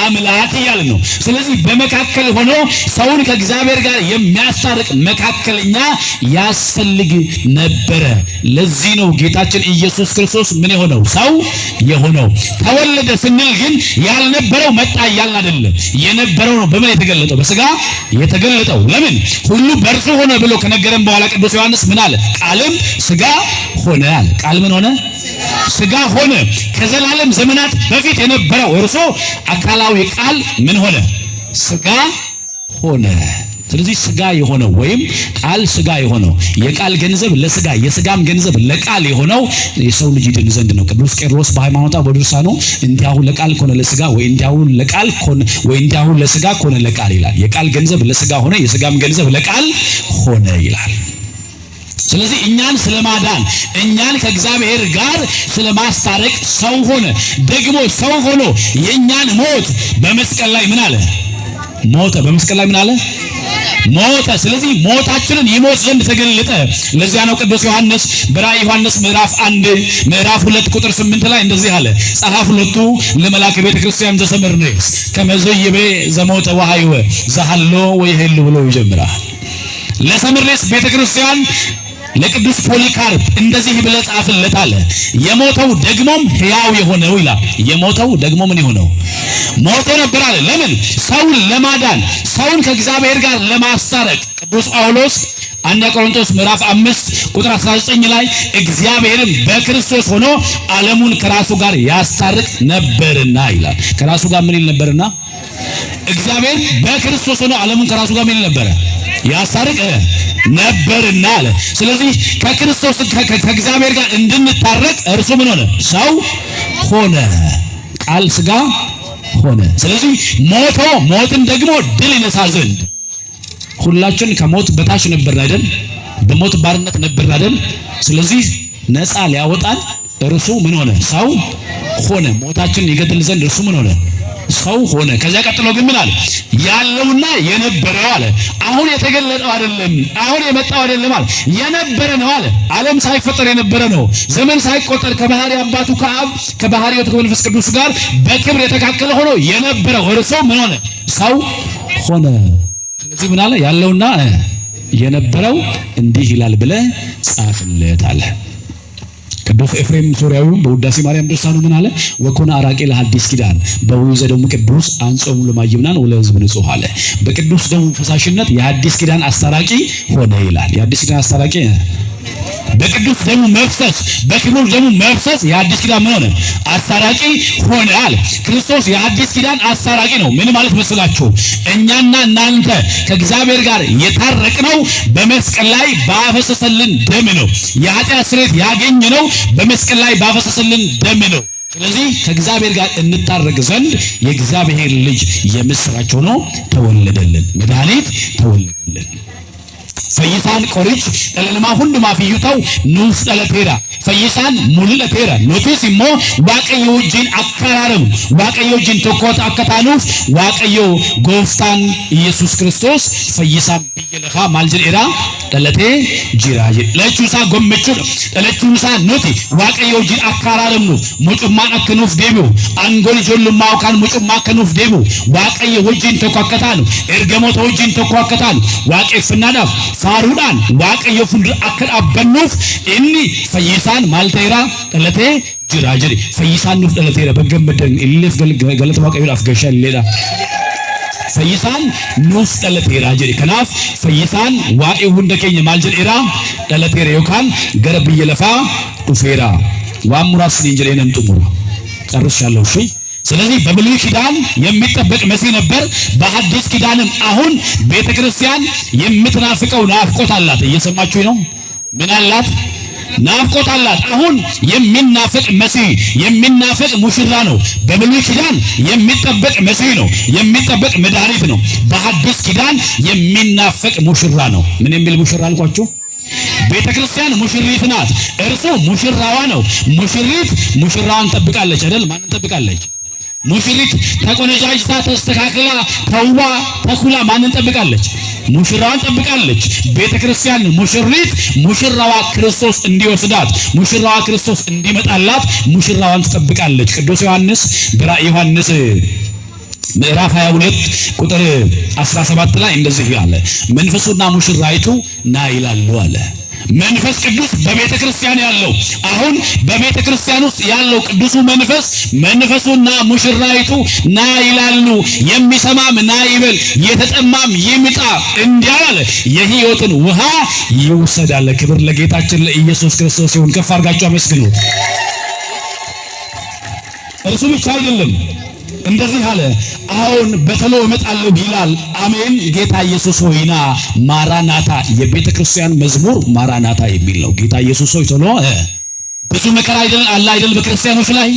አምላክ እያልን ነው። ስለዚህ በመካከል ሆኖ ሰውን ከእግዚአብሔር ጋር የሚያስታርቅ መካከለኛ ያስፈልግ ነበረ። ለዚህ ነው ጌታችን ኢየሱስ ክርስቶስ ምን የሆነው? ሰው የሆነው። ተወለደ ስንል ግን ያልነበረው መጣ እያልን አይደለም። የነበረው ነው። በምን የተገለጠው? በስጋ የተገለጠው። ለምን? ሁሉ በእርሱ ሆነ ብሎ ከነገረን በኋላ ቅዱስ ዮሐንስ ምን አለ? ቃልም ስጋ ሆነ አለ። ቃል ምን ሆነ? ስጋ ሆነ። ከዘላለም ዘመናት በፊት የነበረው እርሱ አካላዊ ቃል ምን ሆነ? ስጋ ሆነ። ስለዚህ ስጋ የሆነው ወይም ቃል ስጋ የሆነው የቃል ገንዘብ ለስጋ የስጋም ገንዘብ ለቃል የሆነው የሰው ልጅ ድን ዘንድ ነው። ቅዱስ ቄርሎስ በሃይማኖታ በድርሳኑ እንዲያው ለቃል ኮነ ለስጋ ወይ እንዲያው ለቃል ኮነ ወይ እንዲያው ለስጋ ኮነ ለቃል ይላል። የቃል ገንዘብ ለስጋ ሆነ፣ የስጋም ገንዘብ ለቃል ሆነ ይላል። ስለዚህ እኛን ስለማዳን እኛን ከእግዚአብሔር ጋር ስለማስታረቅ ሰው ሆነ። ደግሞ ሰው ሆኖ የኛን ሞት በመስቀል ላይ ምን አለ? ሞተ። በመስቀል ላይ ምን አለ? ሞተ። ስለዚህ ሞታችንን ይሞት ዘንድ ተገለጠ። ለዚያ ነው ቅዱስ ዮሐንስ በራእየ ዮሐንስ ምዕራፍ 1 ምዕራፍ 2 ቁጥር 8 ላይ እንደዚህ አለ። ጸሐፍ ሁለቱ ለመላክ ቤተ ክርስቲያን ዘሰመርኔስ ከመዘይቤ ዘሞተ ወሐይወ ዘሐሎ ወይሄሉ ብሎ ይጀምራል። ለሰምርኔስ ቤተ ክርስቲያን ለቅዱስ ፖሊካርፕ እንደዚህ ብለህ ጻፍለት አለ። የሞተው ደግሞም ሕያው የሆነው ይላል። የሞተው ደግሞ ምን የሆነው? ሞቶ ነበር አለ። ለምን? ሰውን ለማዳን ሰውን ከእግዚአብሔር ጋር ለማስታረቅ። ቅዱስ ጳውሎስ አንደኛ ቆሮንቶስ ምዕራፍ 5 ቁጥር 19 ላይ እግዚአብሔርም በክርስቶስ ሆኖ ዓለሙን ከራሱ ጋር ያስታርቅ ነበርና ይላል። ከራሱ ጋር ምን ይል ነበርና? እግዚአብሔር በክርስቶስ ሆኖ ዓለሙን ከራሱ ጋር ምን ይል ነበረ? ያስታርቅ ነበርና አለ። ስለዚህ ከክርስቶስ ከእግዚአብሔር ጋር እንድንታረቅ እርሱ ምን ሆነ? ሰው ሆነ። ቃል ስጋ ሆነ። ስለዚህ ሞቶ ሞትን ደግሞ ድል ይነሳ ዘንድ ሁላችን ከሞት በታች ነበር አይደል? በሞት ባርነት ነበር አይደል? ስለዚህ ነፃ ሊያወጣን እርሱ ምን ሆነ? ሰው ሆነ። ሞታችንን ይገድል ዘንድ እርሱ ምን ሆነ? ሰው ሆነ። ከዚያ ቀጥሎ ግን ምን አለ? ያለውና የነበረው አለ። አሁን የተገለጠው አይደለም፣ አሁን የመጣው አይደለም አለ። የነበረ ነው አለ። ዓለም ሳይፈጠር የነበረ ነው። ዘመን ሳይቆጠር ከባህሪ አባቱ ከአብ ከባህሪ ሕይወት ከመንፈስ ቅዱስ ጋር በክብር የተካከለ ሆኖ የነበረው እርሱ ምን ሆነ? ሰው ሆነ። ስለዚህ ምን አለ? ያለውና የነበረው እንዲህ ይላል ብለህ ጻፍለት አለ። ቅዱስ ኤፍሬም ሶርያዊው በውዳሴ ማርያም ድርሳኑ ምን አለ? ወኮነ አራቄ ለሐዲስ ኪዳን በውእዘ ደሙ ቅዱስ አንጾሙ ለማይምናን ወለሕዝብ ንጹሕ አለ። በቅዱስ ደሙ ፈሳሽነት የሐዲስ ኪዳን አስታራቂ ሆነ ይላል። የሐዲስ ኪዳን አስታራቂ በቅዱስ ደሙ መፍሰስ በክቡር ደሙ መፍሰስ የሐዲስ ኪዳን ምን ሆነ? አስታራቂ ሆነ አለ። ክርስቶስ የሐዲስ ኪዳን አስታራቂ ነው። ምን ማለት መስላችሁ? እኛና እናንተ ከእግዚአብሔር ጋር የታረቅነው በመስቀል ላይ ባፈሰሰልን ደም ነው። የኃጢአት ስርየት ያገኘነው በመስቀል ላይ ባፈሰሰልን ደም ነው። ስለዚህ ከእግዚአብሔር ጋር እንታረቅ ዘንድ የእግዚአብሔር ልጅ የምስራች ሆኖ ተወለደልን። መድኃኒት ተወለደልን። ፈይሳን ቆሪች ጠለልማ ሁንዱ ማፊዩታው ኑስ ጠለቴራ ፈይሳን ሙልለቴራ ኖቲስ ሞ ዋቀዮ ጂን አከራረም ዋቀዮ ጂን ተቆጣ አከታኑፍ ዋቀዮ ጎፍታን ኢየሱስ ክርስቶስ ፈይሳን ቢየለኻ ማልጅራ ጠለቴ ጂራጅ ለቹሳ ጎመቹ ጠለቹሳ ኖቲ ዋቀዮ ጂን አከራረም ነው ሙጭማን አከኑፍ ደሙ አንጎል ጆልማው ካን ሙጭማ ከኑፍ ደሙ ዋቀዮ ወጂን ተቆከታኑ ኤርገሞቶ ወጂን ተቆከታኑ ዋቄ ፍናዳፍ ፋሩዳን ዋቀዮ ፍንድ አከር አበኑፍ እኒ ፈይሳን ማልቴራ ጠለቴ ጅራጅሪ ፈይሳን ኑፍ ጠለቴራ በገመደን ኢልፍ ገለተ ዋቀዮ አፍገሻ ሌላ ፈይሳን ኑፍ ጠለቴራ ጅሪ ከናፍ ፈይሳን ዋኤ ሁንደከኝ ማልጀራ ጠለቴራ yokan ገረብ ይለፋ ዱፌራ ዋሙራስ እንጀሬነን ጥሙራ ጨርሻለሁ። እሺ ስለዚህ በብሉይ ኪዳን የሚጠበቅ መሲህ ነበር። በሐዲስ ኪዳንም አሁን ቤተክርስቲያን የምትናፍቀው ናፍቆት አላት። እየሰማችሁ ነው? ምን አላት? ናፍቆት አላት። አሁን የሚናፍቅ መሲህ የሚናፍቅ ሙሽራ ነው። በብሉይ ኪዳን የሚጠበቅ መሲህ ነው፣ የሚጠበቅ መድኃኒት ነው። በሐዲስ ኪዳን የሚናፍቅ ሙሽራ ነው። ምን የሚል ሙሽራ አልኳችሁ? ቤተክርስቲያን ሙሽሪት ናት። እርሱ ሙሽራዋ ነው። ሙሽሪት ሙሽራዋን ጠብቃለች አይደል? ማንን ጠብቃለች? ሙሽሪት ተቆነጃጅታ ተስተካክላ ተውባ ተኩላ ማንን ጠብቃለች? ሙሽራዋን ጠብቃለች። ቤተክርስቲያን ሙሽሪት ሙሽራዋ ክርስቶስ እንዲወስዳት ሙሽራዋ ክርስቶስ እንዲመጣላት ሙሽራዋን ትጠብቃለች። ቅዱስ ዮሐንስ በራእየ ዮሐንስ ምዕራፍ 22 ቁጥር 17 ላይ እንደዚህ ያለ መንፈሱና ሙሽራይቱ ና ይላሉ አለ። መንፈስ ቅዱስ በቤተ ክርስቲያን ያለው አሁን በቤተ ክርስቲያን ውስጥ ያለው ቅዱሱ መንፈስ መንፈሱና ሙሽራይቱ ና ይላሉ። የሚሰማም ና ይበል፣ የተጠማም ይምጣ እንዲያለ የሕይወትን ውሃ ይውሰዳል። ክብር ለጌታችን ለኢየሱስ ክርስቶስ ይሁን። ከፍ አድርጋችሁ አመስግኑት። እርሱ ብቻ አይደለም እንደዚህ አለ፣ አሁን በቶሎ እመጣለሁ ይላል። አሜን። ጌታ ኢየሱስ ሆይና ማራናታ። የቤተ ክርስቲያን መዝሙር ማራናታ የሚል ነው። ጌታ ኢየሱስ ሆይ ቶሎ ብዙ መከራ አይደል በክርስቲያኖች ላይ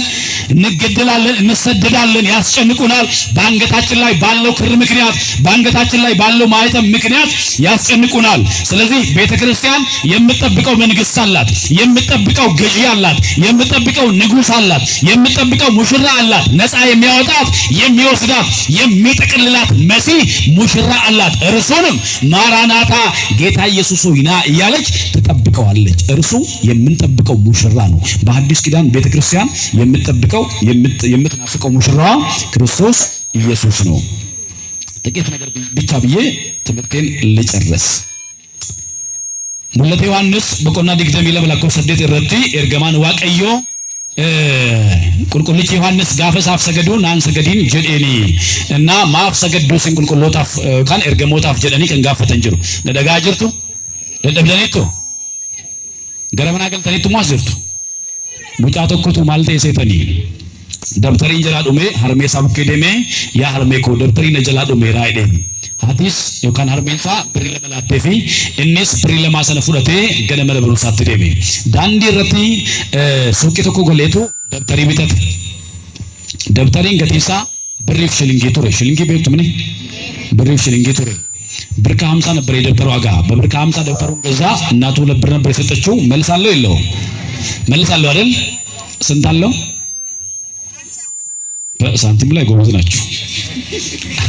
እንገደላለን፣ እንሰደዳለን፣ ያስጨንቁናል። በአንገታችን ላይ ባለው ክር ምክንያት በአንገታችን ላይ ባለው ማዕተም ምክንያት ያስጨንቁናል። ስለዚህ ቤተክርስቲያን የምትጠብቀው መንግስት አላት፣ የምትጠብቀው ገዢ አላት፣ የምትጠብቀው ንጉስ አላት፣ የምትጠብቀው ሙሽራ አላት። ነፃ የሚያወጣት የሚወስዳት የሚጠቅልላት መሲህ ሙሽራ አላት። እርሱንም ማራናታ ጌታ ኢየሱስ ሆይ ና እያለች ትጠብቀዋለች። እርሱ የምንጠብቀው ሙሽራ ነው። በሐዲስ ኪዳን ቤተክርስቲያን የምትጠብቀው የምትናፍቀው ሙሽራዋ ክርስቶስ ኢየሱስ ነው። ጥቂት ነገር ብቻ ብዬ ትምህርቴን ልጨርስ። ሙለቴ ዮሐንስ በቆና ዲግደም ይለበላኮ ሰደት ረቲ ኤርገማን ዋቀዮ ቁልቁልች ዮሐንስ ጋፈሳፍ ሰገዱ ናን ሰገዲን ጀዴኒ እና ማፍ ሰገዱ ሲንቁልቁሎታፍ ካን ኤርገሞታፍ ጀደኒ ከንጋፈተን ጅሩ ለደጋ ጅርቱ ለደብደኒቱ ገረመና ገልተኒቱ ማዝርቱ ሙጫ ተኮቱ ማልቴ ሴተኒ ደብተሪ እንጀራ ዱሜ ሀርሜ ሳቡኬ ደሜ ያ ሀርሜ ኮ ደብተሪ ነጀላ ዱሜ ራይዴ ሀዲስ ዮካን ሀርሜንሳ ብሪ ለመላቴፊ እኔስ ብሪ ለማሰነ ፉለቴ ገነመለ ብሩ ሳት ደሜ ዳንዲ ረቲ ሱቂ ተኮ ጎሌቱ ደብተሪ ቢተት ደብተሪን ገቲሳ ብሪፍ ሽሊንጌ ቱሬ ሽሊንጌ ቤቱ ምን ብሪፍ ሽሊንጌ ቱሬ ብር ከ50 ነበር የደብተር ዋጋ። በብር ከ50 ደብተሩን ገዛ። እናቱ 2 ብር ነበር የሰጠችው። መልሳለሁ የለውም? መልሳለሁ አይደል? ስንት አለው? በሳንቲም ላይ ጎበዝ ናቸው።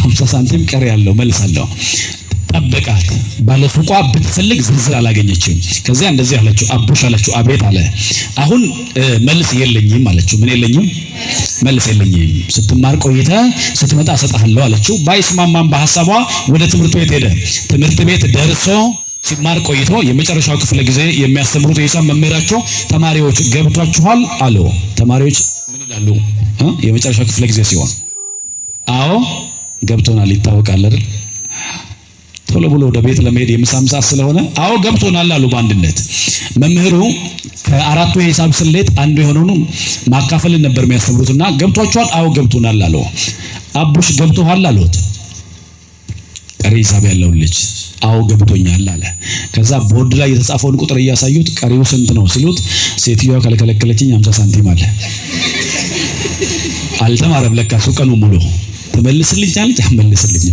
50 ሳንቲም ቀሪ ያለው መልሳለሁ። ጠበቃት። ባለሱቋ ብትፈልግ ዝርዝር አላገኘችም። ከዚያ እንደዚህ አለችው፣ አቡሽ አለችው። አቤት አለ። አሁን መልስ የለኝም አለችው። ምን የለኝም? መልስ የለኝም። ስትማር ቆይተ ስትመጣ እሰጥሃለሁ አለችው። ባይስማማም በሐሳቧ ወደ ትምህርት ቤት ሄደ። ትምህርት ቤት ደርሶ ሲማር ቆይቶ የመጨረሻው ክፍለ ጊዜ የሚያስተምሩት የሂሳብ መምህራቸው ተማሪዎች ገብቷችኋል አሉ። ተማሪዎች ምን ይላሉ? የመጨረሻው ክፍለ ጊዜ ሲሆን አዎ ገብቶናል ይታወቃል አይደል? ቶሎ ብሎ ወደ ቤት ለመሄድ የምሳም ሰዓት ስለሆነ አዎ ገብቶናል አሉ በአንድነት። መምህሩ ከአራቱ የሂሳብ ስሌት አንዱ የሆነውን ማካፈልን ነበር የሚያስተምሩትና ገብቷችኋል? አዎ ገብቶናል አሉ። አቡሽ ገብቶሃል አሉት። ቀሪ ሂሳብ ያለው ልጅ አዎ ገብቶኛል አለ። ከዛ ቦርድ ላይ የተጻፈውን ቁጥር እያሳዩት ቀሪው ስንት ነው ሲሉት ሴትዮዋ ከለከለችኝ 50 ሳንቲም አለ። አልተማረም ለካ ቀኑ ሙሉ። ተመልስልኝ አለች። አመልስልኝ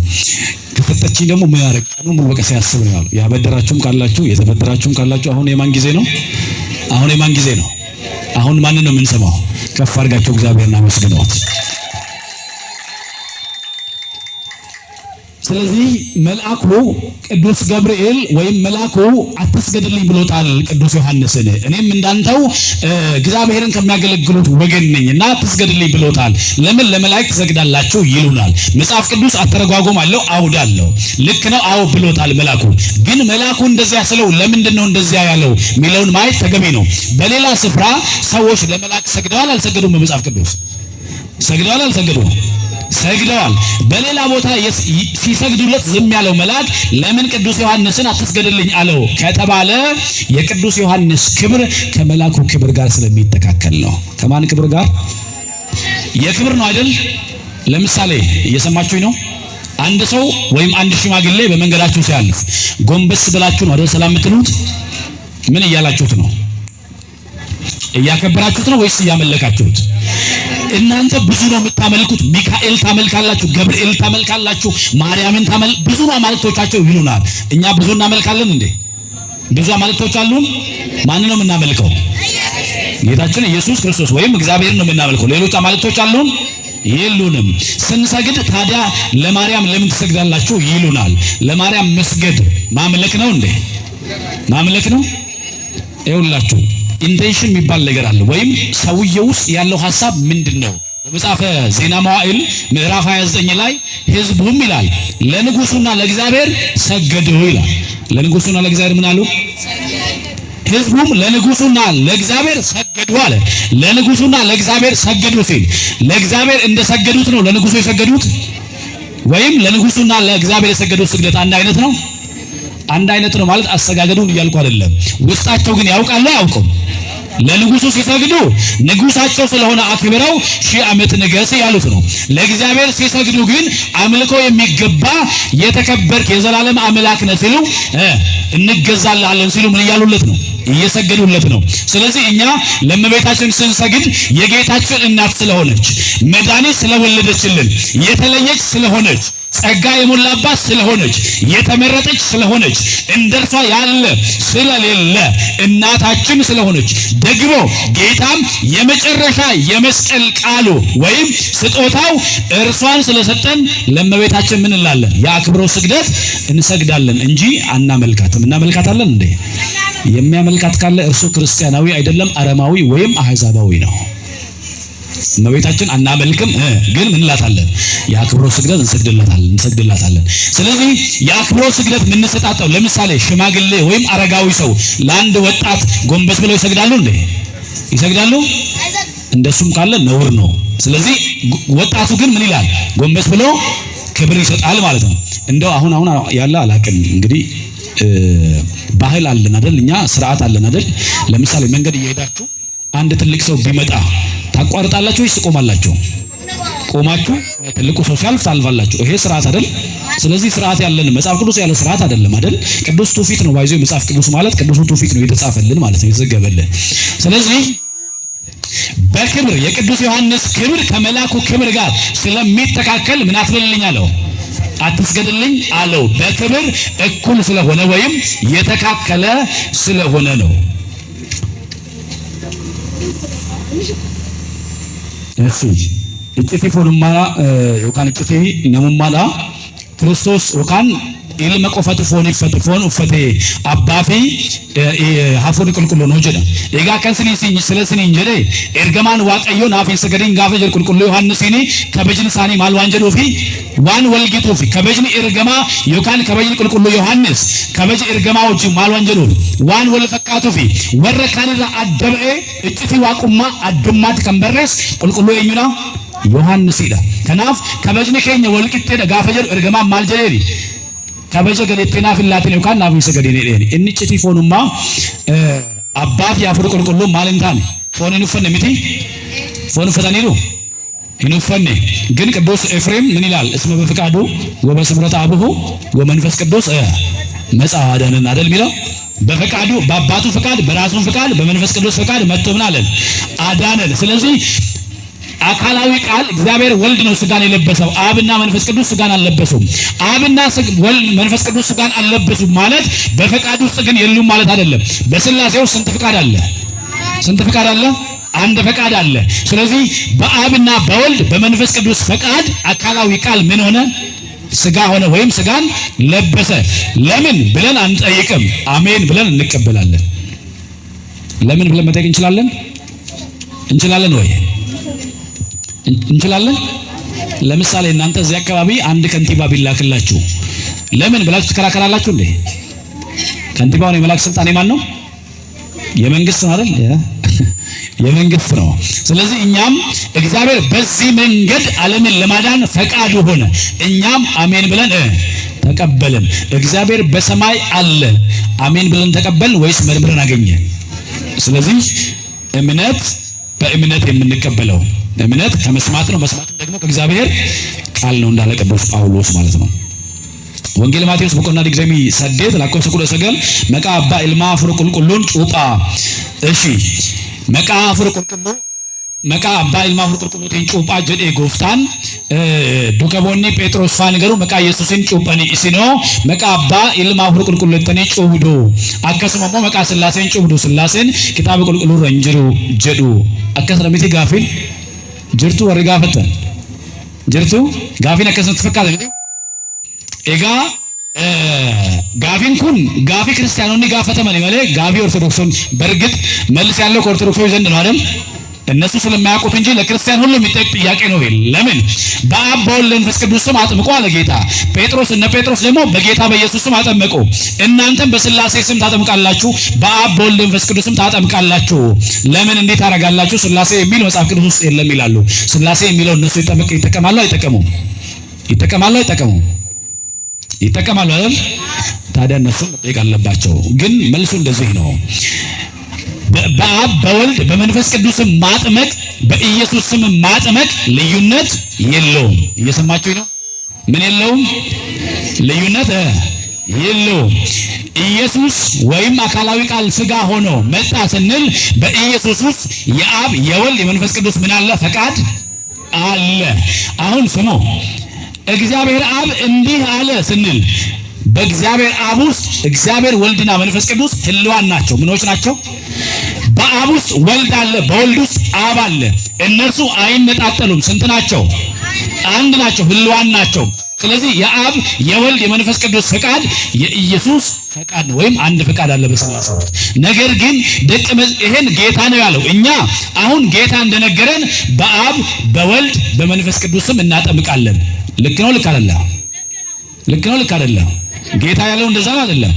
ከፈተችኝ ደግሞ ምን ያረግ ቀኑ ሙሉ በቃ ሲያስብ ነው ያለው። ያበደራችሁም ካላችሁ የተበደራችሁም ካላችሁ አሁን የማን ጊዜ ነው? አሁን የማን ጊዜ ነው? አሁን ማንን ነው የምንሰማው? ከፍ አድርጋችሁ እግዚአብሔርን አመስግኑት። ስለዚህ መልአኩ ቅዱስ ገብርኤል ወይም መልአኩ አትስገድልኝ ብሎታል ቅዱስ ዮሐንስን። እኔም እንዳንተው እግዚአብሔርን ከሚያገለግሉት ወገን ነኝና አትስገድልኝ ብሎታል። ለምን ለመላእክት ትሰግዳላችሁ ይሉናል። መጽሐፍ ቅዱስ አተረጓጎም አለው፣ አውድ አለው። ልክ ነው፣ አዎ ብሎታል መልአኩ። ግን መልአኩ እንደዚያ ስለው ለምንድን ነው እንደዚያ ያለው ሚለውን ማየት ተገቢ ነው። በሌላ ስፍራ ሰዎች ለመላእክት ሰግደዋል አልሰገዱም? በመጽሐፍ ቅዱስ ሰግደዋል አልሰገዱም? ሰግደዋል። በሌላ ቦታ ሲሰግዱለት ዝም ያለው መልአክ ለምን ቅዱስ ዮሐንስን አትስገድልኝ አለው ከተባለ የቅዱስ ዮሐንስ ክብር ከመልአኩ ክብር ጋር ስለሚተካከል ነው። ከማን ክብር ጋር? የክብር ነው አይደል? ለምሳሌ እየሰማችሁኝ ነው? አንድ ሰው ወይም አንድ ሽማግሌ በመንገዳችሁ ሲያልፍ ጎንበስ ብላችሁ ነው አይደል ሰላም የምትሉት? ምን እያላችሁት ነው? እያከበራችሁት ነው ወይስ እያመለካችሁት? እናንተ ብዙ ነው የምታመልኩት። ሚካኤል ታመልካላችሁ፣ ገብርኤል ታመልካላችሁ፣ ማርያምን ብዙ አማልክቶቻቸው ይሉናል። እኛ ብዙ እናመልካለን እንዴ? ብዙ አማልክቶች አሉን። ማን ነው የምናመልከው? ጌታችን ኢየሱስ ክርስቶስ ወይም እግዚአብሔርን ነው የምናመልከው። ሌሎች አማልክቶች አሉን? የሉንም። ስንሰግድ ታዲያ ለማርያም ለምን ትሰግዳላችሁ ይሉናል። ለማርያም መስገድ ማምለክ ነው እንዴ? ማምለክ ነው። ይኸውላችሁ ኢንቴንሽን የሚባል ነገር አለ። ወይም ሰውየው ውስጥ ያለው ሐሳብ ምንድነው? በመጽሐፈ ዜና መዋዕል ምዕራፍ 29 ላይ ሕዝቡም ይላል ለንጉሱና ለእግዚአብሔር ሰገዱ ይላል። ለንጉሱና ለእግዚአብሔር ምን አሉ? ሕዝቡም ለንጉሱና ለእግዚአብሔር ሰገዱ አለ። ለንጉሱና ለእግዚአብሔር ሰገዱ ሲል ለእግዚአብሔር እንደሰገዱት ነው ለንጉሱ የሰገዱት? ወይም ለንጉሱና ለእግዚአብሔር የሰገዱት ስግደት አንድ አይነት ነው? አንድ አይነት ነው ማለት አሰጋገዱን እያልኩ አይደለም። ውስጣቸው ግን ያውቃሉ አያውቁም? ለንጉሱ ሲሰግዱ ንጉሳቸው ስለሆነ አክብረው 1000 ዓመት ንገስ ያሉት ነው። ለእግዚአብሔር ሲሰግዱ ግን አምልኮ የሚገባ የተከበርክ የዘላለም አምላክ ነህ ሲሉ እንገዛልሃለን ሲሉ ምን እያሉለት ነው? እየሰገዱለት ነው። ስለዚህ እኛ ለእመቤታችን ስንሰግድ የጌታችን እናት ስለሆነች መድኃኒት ስለወለደችልን የተለየች ስለሆነች ጸጋ የሞላባት ስለሆነች የተመረጠች ስለሆነች እንደርሷ ያለ ስለሌለ እናታችን ስለሆነች ደግሞ ጌታም የመጨረሻ የመስቀል ቃሉ ወይም ስጦታው እርሷን ስለሰጠን ለእመቤታችን ምን እንላለን? የአክብሮት ስግደት እንሰግዳለን እንጂ አናመልካትም። እናመልካታለን እንዴ? የሚያመልካት ካለ እርሱ ክርስቲያናዊ አይደለም፣ አረማዊ ወይም አህዛባዊ ነው። እመቤታችን አናመልክም፣ ግን ምን እንላታለን? የአክብሮት ስግደት እንሰግድላታለን። ስለዚህ የአክብሮት ስግደት የምንሰጣጠው ለምሳሌ ሽማግሌ ወይም አረጋዊ ሰው ለአንድ ወጣት ጎንበስ ብለው ይሰግዳሉ እንዴ? ይሰግዳሉ? እንደሱም ካለ ነውር ነው። ስለዚህ ወጣቱ ግን ምን ይላል? ጎንበስ ብሎ ክብር ይሰጣል ማለት ነው። እንደው አሁን ያለ አላቅም እንግዲህ ባህል አለን አይደል? እኛ ስርዓት አለን አይደል? ለምሳሌ መንገድ እየሄዳችሁ አንድ ትልቅ ሰው ቢመጣ ታቋርጣላችሁ ወይስ ትቆማላችሁ? ቆማችሁ ትልቁ ሰው ሲያልፍ ታልፋላችሁ። ይሄ ስርዓት አይደል? ስለዚህ ስርዓት ያለን መጽሐፍ ቅዱስ ያለ ስርዓት አይደለም አይደል? ቅዱስ ትውፊት ነው። ባይዘው መጽሐፍ ቅዱስ ማለት ቅዱስ ትውፊት ነው የተጻፈልን ማለት ነው፣ የተዘገበልን። ስለዚህ በክብር የቅዱስ ዮሐንስ ክብር ከመላኩ ክብር ጋር ስለሚተካከል ምን አትበልልኝ አለው? አትስገድልኝ አለው። በክብር እኩል ስለሆነ ወይም የተካከለ ስለሆነ ነው። እሺ እጭቴ ፎኑማ ዮካን እጭቴ ነሙማላ ክርስቶስ ዮካን ilma qofatu foon uffate abbaa fi hafuurri qulqulluun hojjedha. Egaa kan siniin jedhe ergamaan waaqayyoo naaf hin sagadin gaafa jedhu qulqulluu Yohaannisiin kabajni isaanii maal waan jedhuufi waan wal gixuufi kabajni ergamaa yookaan kabajni qulqulluu Yohaannis kabaja ergamaa wajjin maal waan jedhuufi waan wal fakkaatuufi warra kaanirra adda ba'ee iccitii waaqummaa addummaatti kan barrees qulqulluu eenyudha? Yohaannisidha. Kanaaf kabajni keenya wal qixxeedha gaafa jedhu ergamaan maal jedheeri? kabaja galeettina fillatin yookaan naaf isa gadine dheeni inni iccitii foonummaa abbaa fi hafuura qulqulluu maal hin taane foon hin uffanne miti foon uffataniiru hin uffanne ግን ቅዱስ ኤፍሬም ምን ይላል እስመ በፍቃዱ ወበስምረተ አቡሁ ወመንፈስ ቅዱስ መጽአ አዳነን አይደል የሚለው በፈቃዱ በአባቱ ፈቃድ በራሱ ፈቃድ በመንፈስ ቅዱስ ፈቃድ መጥቶ ምን አለን አዳነን። ስለዚህ አካላዊ ቃል እግዚአብሔር ወልድ ነው ስጋን የለበሰው። አብና መንፈስ ቅዱስ ስጋን አልለበሱም። አብና ወልድ መንፈስ ቅዱስ ስጋን አልለበሱም ማለት በፈቃድ ውስጥ ግን የሉም ማለት አይደለም። በስላሴው ስንት ፈቃድ አለ? ስንት ፈቃድ አለ? አንድ ፈቃድ አለ። ስለዚህ በአብና በወልድ በመንፈስ ቅዱስ ፈቃድ አካላዊ ቃል ምን ሆነ? ስጋ ሆነ ወይም ስጋን ለበሰ። ለምን ብለን አንጠይቅም፣ አሜን ብለን እንቀበላለን። ለምን ብለን መጠየቅ እንችላለን? እንችላለን ወይ? እንችላለን። ለምሳሌ እናንተ እዚህ አካባቢ አንድ ከንቲባ ቢላክላችሁ ለምን ብላችሁ ትከራከራላችሁ እንዴ? ከንቲባውን የመላክ ስልጣን የማን ነው? የመንግስት ነው አይደል? የመንግስት ነው። ስለዚህ እኛም እግዚአብሔር በዚህ መንገድ ዓለምን ለማዳን ፈቃዱ ሆነ፣ እኛም አሜን ብለን ተቀበልን። እግዚአብሔር በሰማይ አለ፣ አሜን ብለን ተቀበልን ወይስ መርምረን አገኘ? ስለዚህ እምነት በእምነት የምንቀበለው እምነት ከመስማት ነው፣ መስማት ደግሞ ከእግዚአብሔር ቃል ነው እንዳለ ቅዱስ ጳውሎስ ማለት ነው። ወንጌል ማቴዎስ በቆና ዲግዘሚ ሰዴት ላቆሰ ኩለ ሰገል መቃ አባ ኢልማ ፍሩ ቁልቁሉን ጩጳ እሺ መቃ ፍሩ ቁልቁሉ መቃ አባ ኢልማ ፍሩ ቁልቁሉን ጩጳ ጀዴ ጎፍታን ዱከቦኒ ጴጥሮስ ፋንገሩ መቃ ኢየሱስን ጩጳኒ ኢሲኖ መቃ አባ ኢልማ ፍሩ ቁልቁሉን ጩብዶ አከስመሞ መቃ ስላሴን ጩብዶ ስላሴን ኪታብ ቁልቁሉ ረንጅሩ ጀዱ አከስረሚቲ ጋፊን jirtu warri gaafatan jirtu gaafin akkasumatti fakkaata miti egaa gaafin kun gaafi ክርስቲያኖኒ gaafataman malee gaafi ኦርቶዶክሶን በርግጥ መልስ ያለው ከኦርቶዶክሶች ዘንድ ነው አይደል? እነሱ ስለማያውቁት እንጂ ለክርስቲያን ሁሉ የሚጠይቅ ጥያቄ ነው። ለምን በአብ በወልድ በመንፈስ ቅዱስ ስም አጥምቆ አለ ጌታ። ጴጥሮስ ደግሞ በጌታ በኢየሱስ ስም አጠመቁ። እናንተም በስላሴ ስም ታጠምቃላችሁ፣ በአብ በወልድ በመንፈስ ቅዱስ ስም ታጠምቃላችሁ። ለምን እንዴት ታደርጋላችሁ? ስላሴ የሚል መጽሐፍ ቅዱስ ውስጥ የለም ይላሉ። ስላሴ የሚለው እነሱ ይጠቀማሉ አይጠቀሙም? ይጠቀማሉ አይጠቀሙም? ይጠቀማሉ አይደል? ታዲያ እነሱ መጠየቅ አለባቸው። ግን መልሱ እንደዚህ ነው። በአብ በወልድ በመንፈስ ቅዱስ ማጥመቅ በኢየሱስ ስም ማጥመቅ ልዩነት የለውም። እየሰማችሁ ነው? ምን የለውም? ልዩነት የለውም። ኢየሱስ ወይም አካላዊ ቃል ስጋ ሆኖ መጣ ስንል በኢየሱስ ውስጥ የአብ የወልድ የመንፈስ ቅዱስ ምን አለ? ፈቃድ አለ። አሁን ስሙ፣ እግዚአብሔር አብ እንዲህ አለ ስንል በእግዚአብሔር አብ ውስጥ እግዚአብሔር ወልድና መንፈስ ቅዱስ ህልዋን ናቸው። ምኖች ናቸው? በአብ ውስጥ ወልድ አለ፣ በወልድ ውስጥ አብ አለ። እነርሱ አይነጣጠሉም። ስንት ናቸው? አንድ ናቸው፣ ህልዋን ናቸው። ስለዚህ የአብ የወልድ የመንፈስ ቅዱስ ፈቃድ የኢየሱስ ፈቃድ ነው፣ ወይም አንድ ፈቃድ አለ በስላሴ ውስጥ። ነገር ግን ይሄን ጌታ ነው ያለው። እኛ አሁን ጌታ እንደነገረን በአብ በወልድ በመንፈስ ቅዱስም እናጠምቃለን። ልክ ነው? ልክ አይደለም? ልክ ነው? ልክ አይደለም? ጌታ ያለው እንደዛ ነው አይደለም?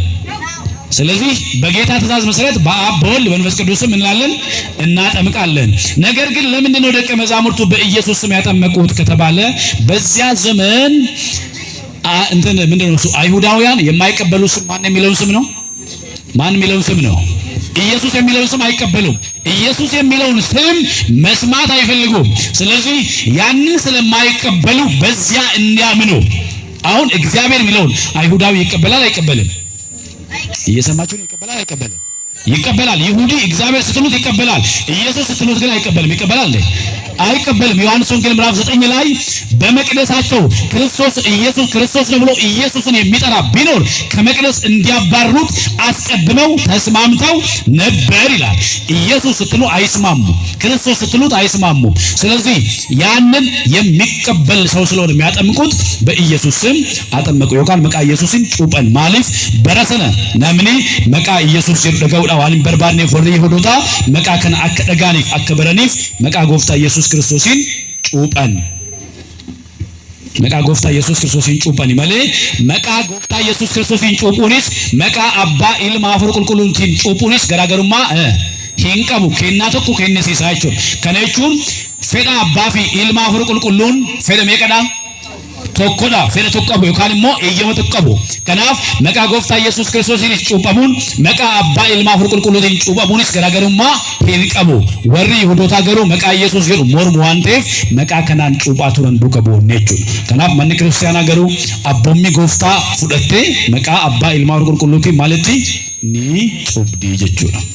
ስለዚህ በጌታ ትእዛዝ መሰረት በአብ በወልድ በመንፈስ ቅዱስም እንላለን እናጠምቃለን። ነገር ግን ለምንድን ነው ደቀ መዛሙርቱ በኢየሱስ ስም ያጠመቁት ከተባለ በዚያ ዘመን ምንድነው እሱ አይሁዳውያን የማይቀበሉ ስም ማን የሚለውን ስም ነው? ማን የሚለውን ስም ነው? ኢየሱስ የሚለውን ስም አይቀበሉም። ኢየሱስ የሚለውን ስም መስማት አይፈልጉም። ስለዚህ ያንን ስለማይቀበሉ በዚያ እንዲያምኑ አሁን እግዚአብሔር የሚለውን አይሁዳዊ ይቀበላል አይቀበልም? እየሰማችሁ ነው? ይቀበላል አይቀበልም? ይቀበላል። ይሁዲ እግዚአብሔር ስትሉት ይቀበላል። ኢየሱስ ስትሉት ግን አይቀበልም። ይቀበላል እንዴ? አይቀበልም። ዮሐንስ ወንጌል ምዕራፍ 9 ላይ በመቅደሳቸው ክርስቶስ ኢየሱስ ክርስቶስ ነው ብሎ ኢየሱስን የሚጠራ ቢኖር ከመቅደስ እንዲያባርሩት አስቀድመው ተስማምተው ነበር ይላል። ኢየሱስ ስትሉ አይስማሙ፣ ክርስቶስ ስትሉት አይስማሙ። ስለዚህ ያንን የሚቀበል ሰው ስለሆነ የሚያጠምቁት በኢየሱስ ስም አጠመቁ። ዮካን መቃ ኢየሱስን ጩጰን ማሊፍ በረሰነ ነምኒ መቃ ኢየሱስ ደገውዳ ዋሊን በርባርኔ ፎርዲ ሆዶታ መቃ ከነ አከደጋኒፍ አከበረኒፍ መቃ ጎፍታ ኢየሱስ ክርስቶስን ጩጰን መቃ ጎፍታ ኢየሱስ ክርስቶስን ጩጰን ማለ መቃ ጎፍታ ኢየሱስ ክርስቶስን ጩጱኒስ መቃ አባ ኢልማ አፍር ቁልቁሉንቲን ጩ뿐ኒስ ገራገሩማ ሂንቀቡ ከና ተኩ ከነሲሳቸው ከነቹም ፌዳ አባፊ ኢልማ አፍር ቁልቁሉን ፌዳ መቀዳ ቶኮዳ ፌዳ ተቀቡ ይካልሞ እየው ተቀቡ ከናፍ መቃ ጎፍታ ኢየሱስ ክርስቶስን ጩጳሙን መቃ አባ ኢልማ አፍር ቁልቁሉን ጩጳሙንስ ገራገሩማ ሂንቀቡ ወሪ ይሁዶታ ገሩ መቃ ኢየሱስ ይሩ ሞር ሙዋንቴፍ መቃ ከናን ጩጳቱን ዱከቡ ነቹ ከናፍ ማን ክርስቲያና ገሩ አቦሚ ጎፍታ ፉደቴ መቃ አባ ኢልማ አፍር ቁልቁሉቲ ማለቲ ኒ ጩብዲ ጀቹ ነው።